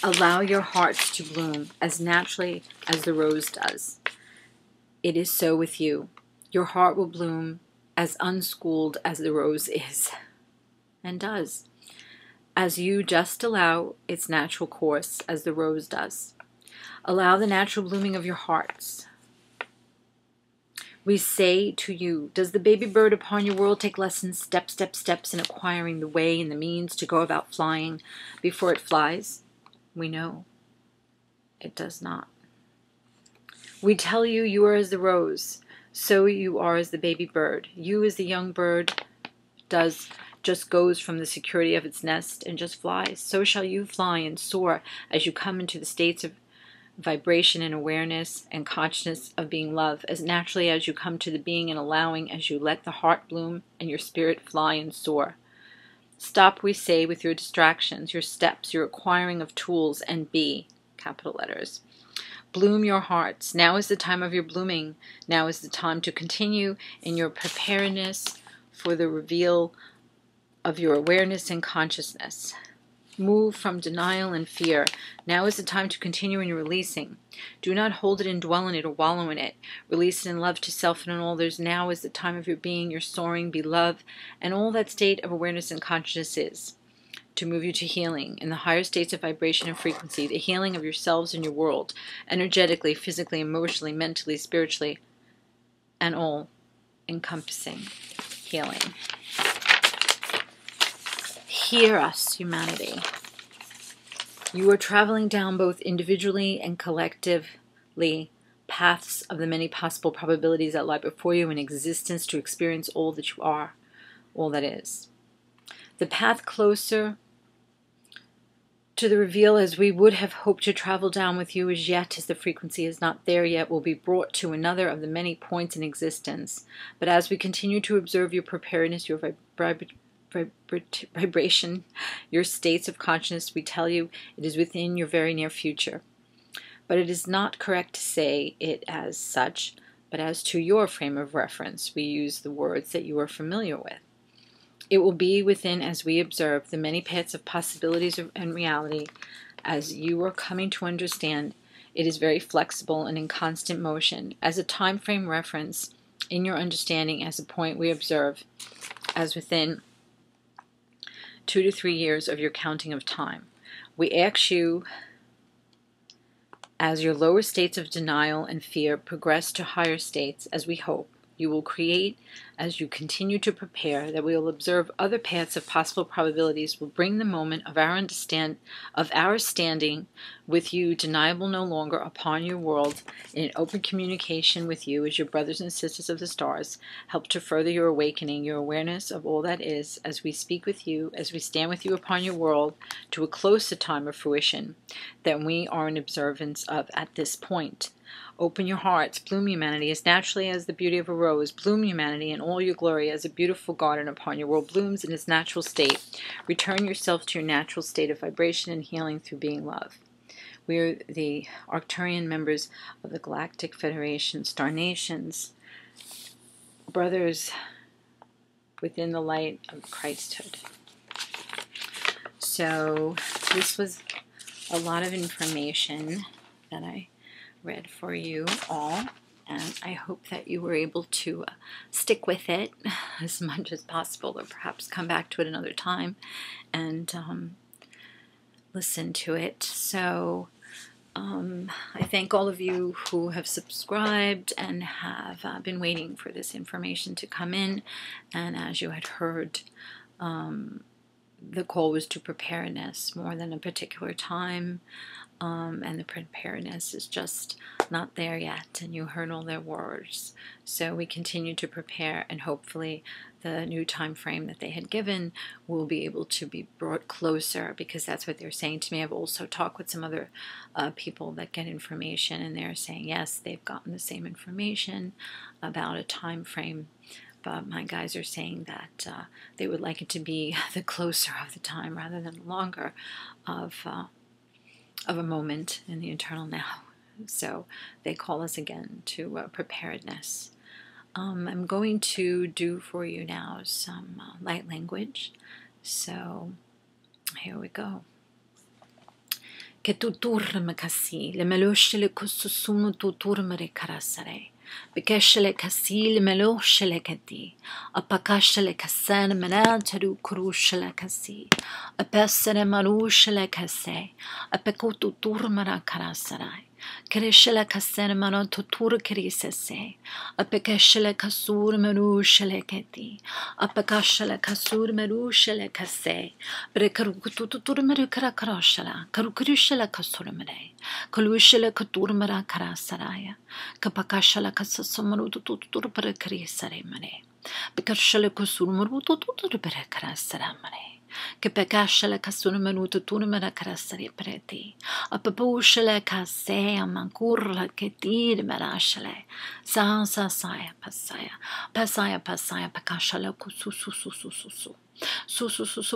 Allow your hearts to bloom as naturally as the rose does. It is so with you. Your heart will bloom as unschooled as the rose is and does, as you just allow its natural course as the rose does. Allow the natural blooming of your hearts. We say to you, does the baby bird upon your world take lessons, steps in acquiring the way and the means to go about flying before it flies? We know it does not. We tell you, you are as the rose, so you are as the baby bird. You as the young bird just goes from the security of its nest and just flies. So shall you fly and soar as you come into the states of vibration and awareness and consciousness of being love, as naturally as you come to the being and allowing, as you let the heart bloom and your spirit fly and soar. Stop, we say, with your distractions, your steps, your acquiring of tools, and be, capital letters. Bloom your hearts. Now is the time of your blooming. Now is the time to continue in your preparedness for the reveal of your awareness and consciousness. Move from denial and fear. Now is the time to continue in your releasing. Do not hold it and dwell in it or wallow in it. Release it in love to self and all others. Now is the time of your being, your soaring, be love, and all that state of awareness and consciousness is. To move you to healing in the higher states of vibration and frequency, the healing of yourselves and your world, energetically, physically, emotionally, mentally, spiritually, and all encompassing healing. Hear us, humanity. You are traveling down both individually and collectively paths of the many possible probabilities that lie before you in existence to experience all that you are, all that is. The path closer to the reveal as we would have hoped to travel down with you as yet, as the frequency is not there yet, will be brought to another of the many points in existence. But as we continue to observe your preparedness, your vibration, your states of consciousness, we tell you it is within your very near future. But it is not correct to say it as such, but as to your frame of reference, we use the words that you are familiar with. It will be within, as we observe, the many paths of possibilities and reality, as you are coming to understand. It is very flexible and in constant motion. As a time frame reference, in your understanding, as a point we observe, as within 2 to 3 years of your counting of time. We ask you, as your lower states of denial and fear progress to higher states, as we hope, you will create as you continue to prepare, that we will observe other paths of possible probabilities, will bring the moment of our standing with you, deniable no longer, upon your world, in open communication with you as your brothers and sisters of the stars, help to further your awakening, your awareness of all that is, as we speak with you, as we stand with you upon your world, to a closer time of fruition than we are in observance of at this point. Open your hearts, bloom humanity as naturally as the beauty of a rose. Bloom humanity in all your glory as a beautiful garden upon your world blooms in its natural state. Return yourself to your natural state of vibration and healing through being love. We are the Arcturian members of the Galactic Federation, Star Nations, brothers within the light of Christhood. So this was a lot of information that I read for you all, and I hope that you were able to stick with it as much as possible, or perhaps come back to it another time and listen to it. So I thank all of you who have subscribed and have been waiting for this information to come in, and as you had heard, the call was to preparedness more than a particular time. And the preparedness is just not there yet, and you heard all their words. So we continue to prepare, and hopefully the new time frame that they had given will be able to be brought closer, because that's what they're saying to me. I've also talked with some other people that get information, and they're saying yes, they've gotten the same information about a time frame. But my guys are saying that they would like it to be the closer of the time rather than the longer of a moment in the eternal now. So they call us again to preparedness. I'm going to do for you now some light language. So here we go. Que tu turme kasi, le meloshe le kususumu tu turmere karasare. Bekeshele kasi le meloshele kati. Apakashele kasen menantaru kurushele kasi. Apesere marushele kase. Apekutu turmara karasarai. Kereshele kasen manon tutur kerisese. Apekeshele kasur merushele kati. Apakashele kasur merushele kase. Brekarukutu turmeru karakaroshala. Karukurushele kasurmere. Kalushele katurmara karasaraya. Kapakashala kasasamaru tutur perekrisare mane. Bekashele kasurmaru tutur perekrasara mane. Kapakashala kasurmaru tutur merekrasare preti. Apapushele kase amankurla ketir merashele. Sa saya pasaya. Pasaya pasaya pakashala kusususususu. Su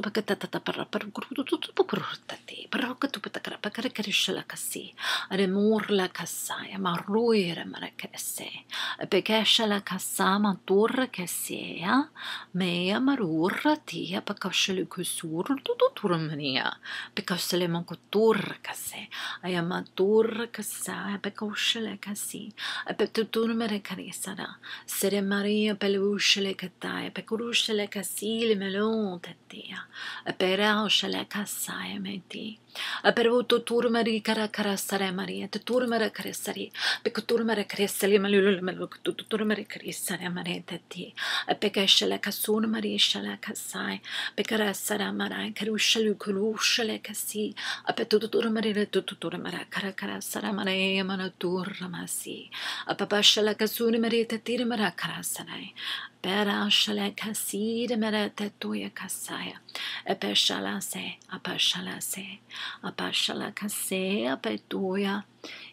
pakatata para gurutati parokatupatara pakarishla kasi aremurla kasaya maruira marakese pekeshala kasama turra kaseya meya marurra tia pakashlu kusur tuturmania pekasle mankutur kase ayamatur kasaya pekoshle kasi apetuturmere karisara sere maria pelushle kataya pekurushle kasi lemelo tatia a peraushele kasaya meti a peruto turmari karakarasare maria to turmara karesari pekuturmara karesali malul malukutu turmari karesare maretati a pekashele kasun maria shele kasai pekarasara marai karushelu kurushele kasi a petuturmari tuturmara karakarasara maria manaturmasi a papashele kasun maria tatirmara karasare peraushele kasi de meretetuya kasaya epeshala se apashala se apashala kase apetuya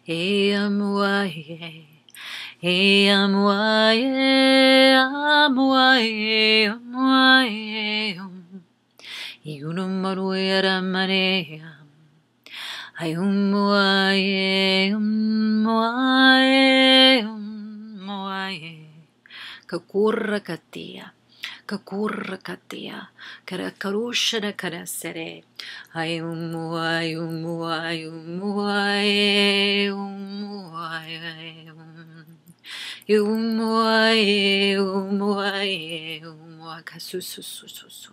amuaye amuaye amuaye amuaye yunumaruera marea ayumuaye umuaye umuaye kakurra katia kakurra katia karakarusha da karasere ayumu ayumu ayumu ayumu ayumu ayumu ayumu kasusususu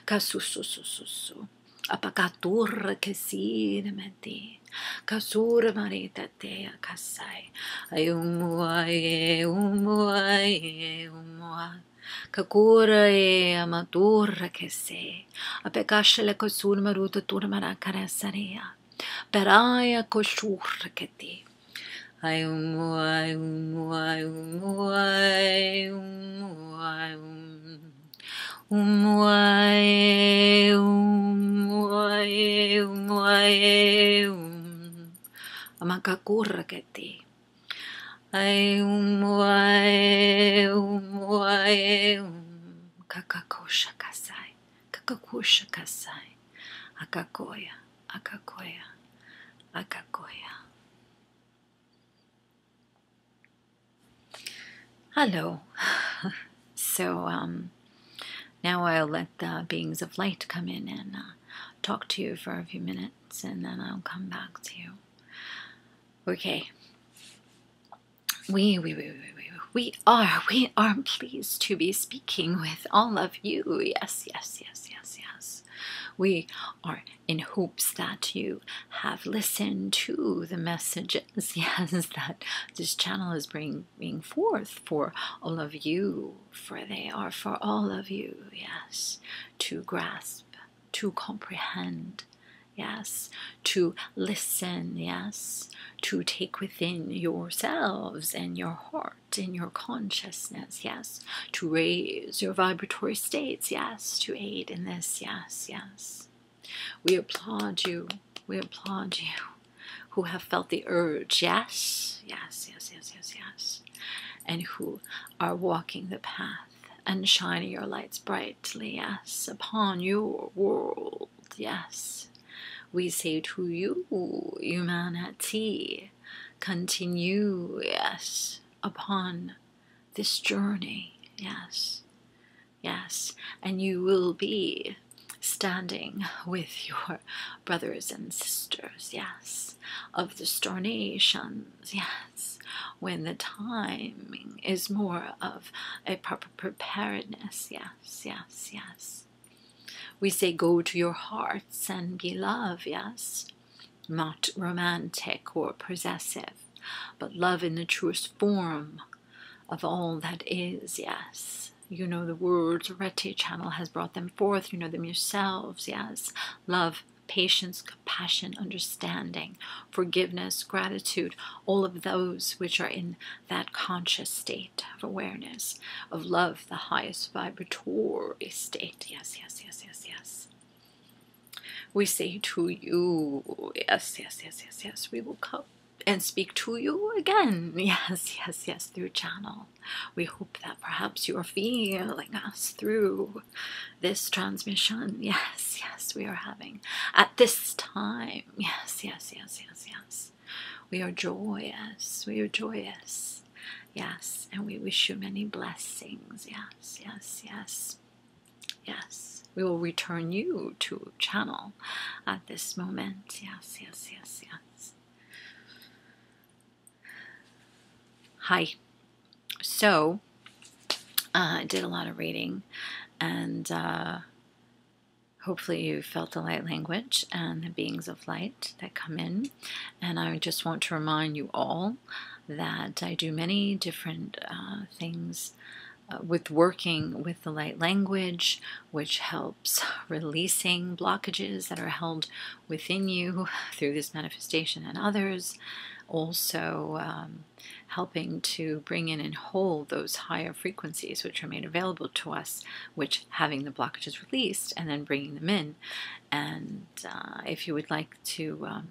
kasusususu Apakatur kesidamenti. Kasura marita te kasai. Ayumuaye, umuaye, umuaye. Kakura amatura kese. Apekashele kosur maruta turmara karasarea. Peraya koshur keti. Ayumuaye, umuaye, umuaye, umuaye, umuaye, umuaye, umuaye, amakakuraketi. Ay, umuaye, umuaye, kakakosha kasai, kakakusha kasai, akakoya, akakoya, akakoya. Hello. So, now I'll let the beings of light come in and talk to you for a few minutes, and then I'll come back to you. Okay. We are pleased to be speaking with all of you. Yes. We are in hopes that you have listened to the messages, yes, that this channel is bringing forth for all of you, for they are for all of you, yes, to grasp, to comprehend, yes, to listen, yes, to take within yourselves and your heart and your consciousness, yes, to raise your vibratory states, yes, to aid in this, yes. We applaud you who have felt the urge, yes, and who are walking the path and shining your lights brightly, yes, upon your world, yes. We say to you, humanity, continue, yes, upon this journey, yes, and you will be standing with your brothers and sisters, yes, of the star nations, yes, when the timing is more of a proper preparedness, yes. We say go to your hearts and be love, yes, not romantic or possessive, but love in the truest form of all that is, yes. You know the words, Reti channel has brought them forth, you know them yourselves, yes. Love, patience, compassion, understanding, forgiveness, gratitude, all of those which are in that conscious state of awareness, of love, the highest vibratory state, yes. We say to you, yes, we will come and speak to you again, yes, through channel. We hope that perhaps you are feeling us through this transmission, yes, we are having at this time, yes. We are joyous, yes, and we wish you many blessings, yes. We will return you to channel at this moment, yes. Hi. So, I did a lot of reading, and hopefully you felt the light language and the beings of light that come in. And I just want to remind you all that I do many different things with working with the light language, which helps releasing blockages that are held within you through this manifestation and others. Also helping to bring in and hold those higher frequencies which are made available to us, which having the blockages released and then bringing them in. And if you would like to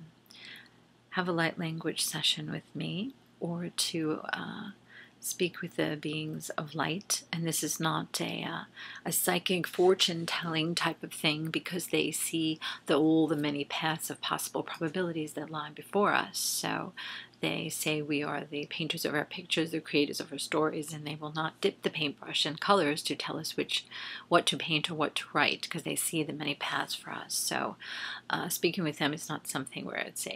have a light language session with me, or to speak with the beings of light, and this is not a psychic fortune-telling type of thing, because they see all the many paths of possible probabilities that lie before us. So they say we are the painters of our pictures, the creators of our stories, and they will not dip the paintbrush in colors to tell us what to paint or what to write, because they see the many paths for us. So speaking with them is not something where it's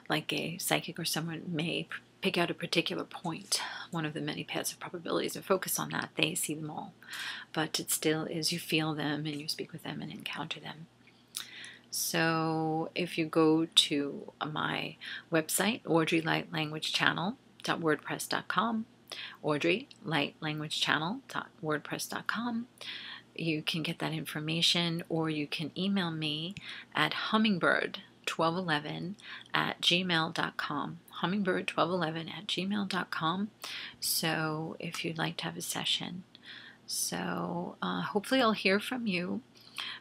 like a psychic or someone may pick out a particular point, one of the many paths of probabilities, and focus on that. They see them all. But it still is, you feel them and you speak with them and encounter them. So if you go to my website, audreylightlanguagechannel.wordpress.com, audreylightlanguagechannel.wordpress.com, you can get that information, or you can email me at hummingbird1211@gmail.com, hummingbird1211@gmail.com. So if you'd like to have a session. So hopefully I'll hear from you,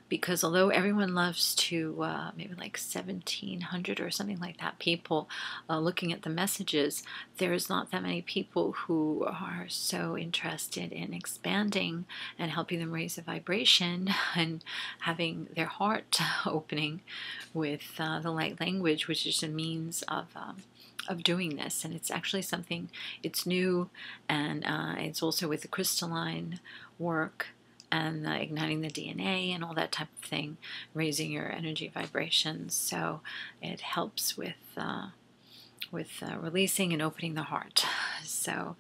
because although everyone loves to, maybe like 1,700 or something like that people looking at the messages, there's not that many people who are so interested in expanding and helping them raise the vibration and having their heart opening with the light language, which is a means of doing this. And it's actually something, it's new, and it's also with the crystalline work and igniting the DNA and all that type of thing, raising your energy vibrations. So it helps with releasing and opening the heart. So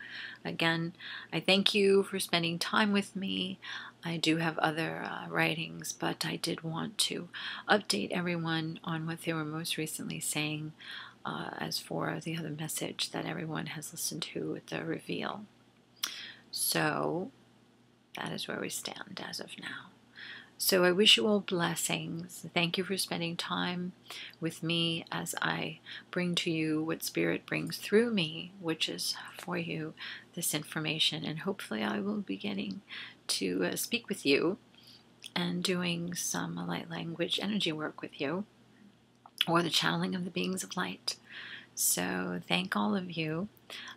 again, I thank you for spending time with me. I do have other writings, but I did want to update everyone on what they were most recently saying as for the other message that everyone has listened to with the reveal. So that is where we stand as of now. So I wish you all blessings. Thank you for spending time with me as I bring to you what Spirit brings through me, which is for you this information. And hopefully I will be getting to speak with you and doing some light language energy work with you, or the channeling of the beings of light. So thank all of you.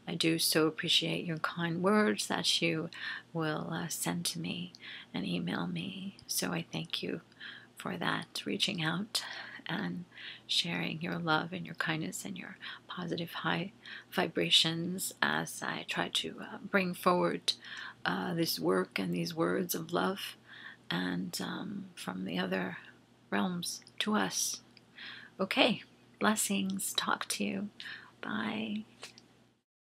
I do so appreciate your kind words that you will send to me and email me. So I thank you for that, reaching out and sharing your love and your kindness and your positive high vibrations as I try to bring forward this work and these words of love and from the other realms to us. Okay, blessings. Talk to you. Bye.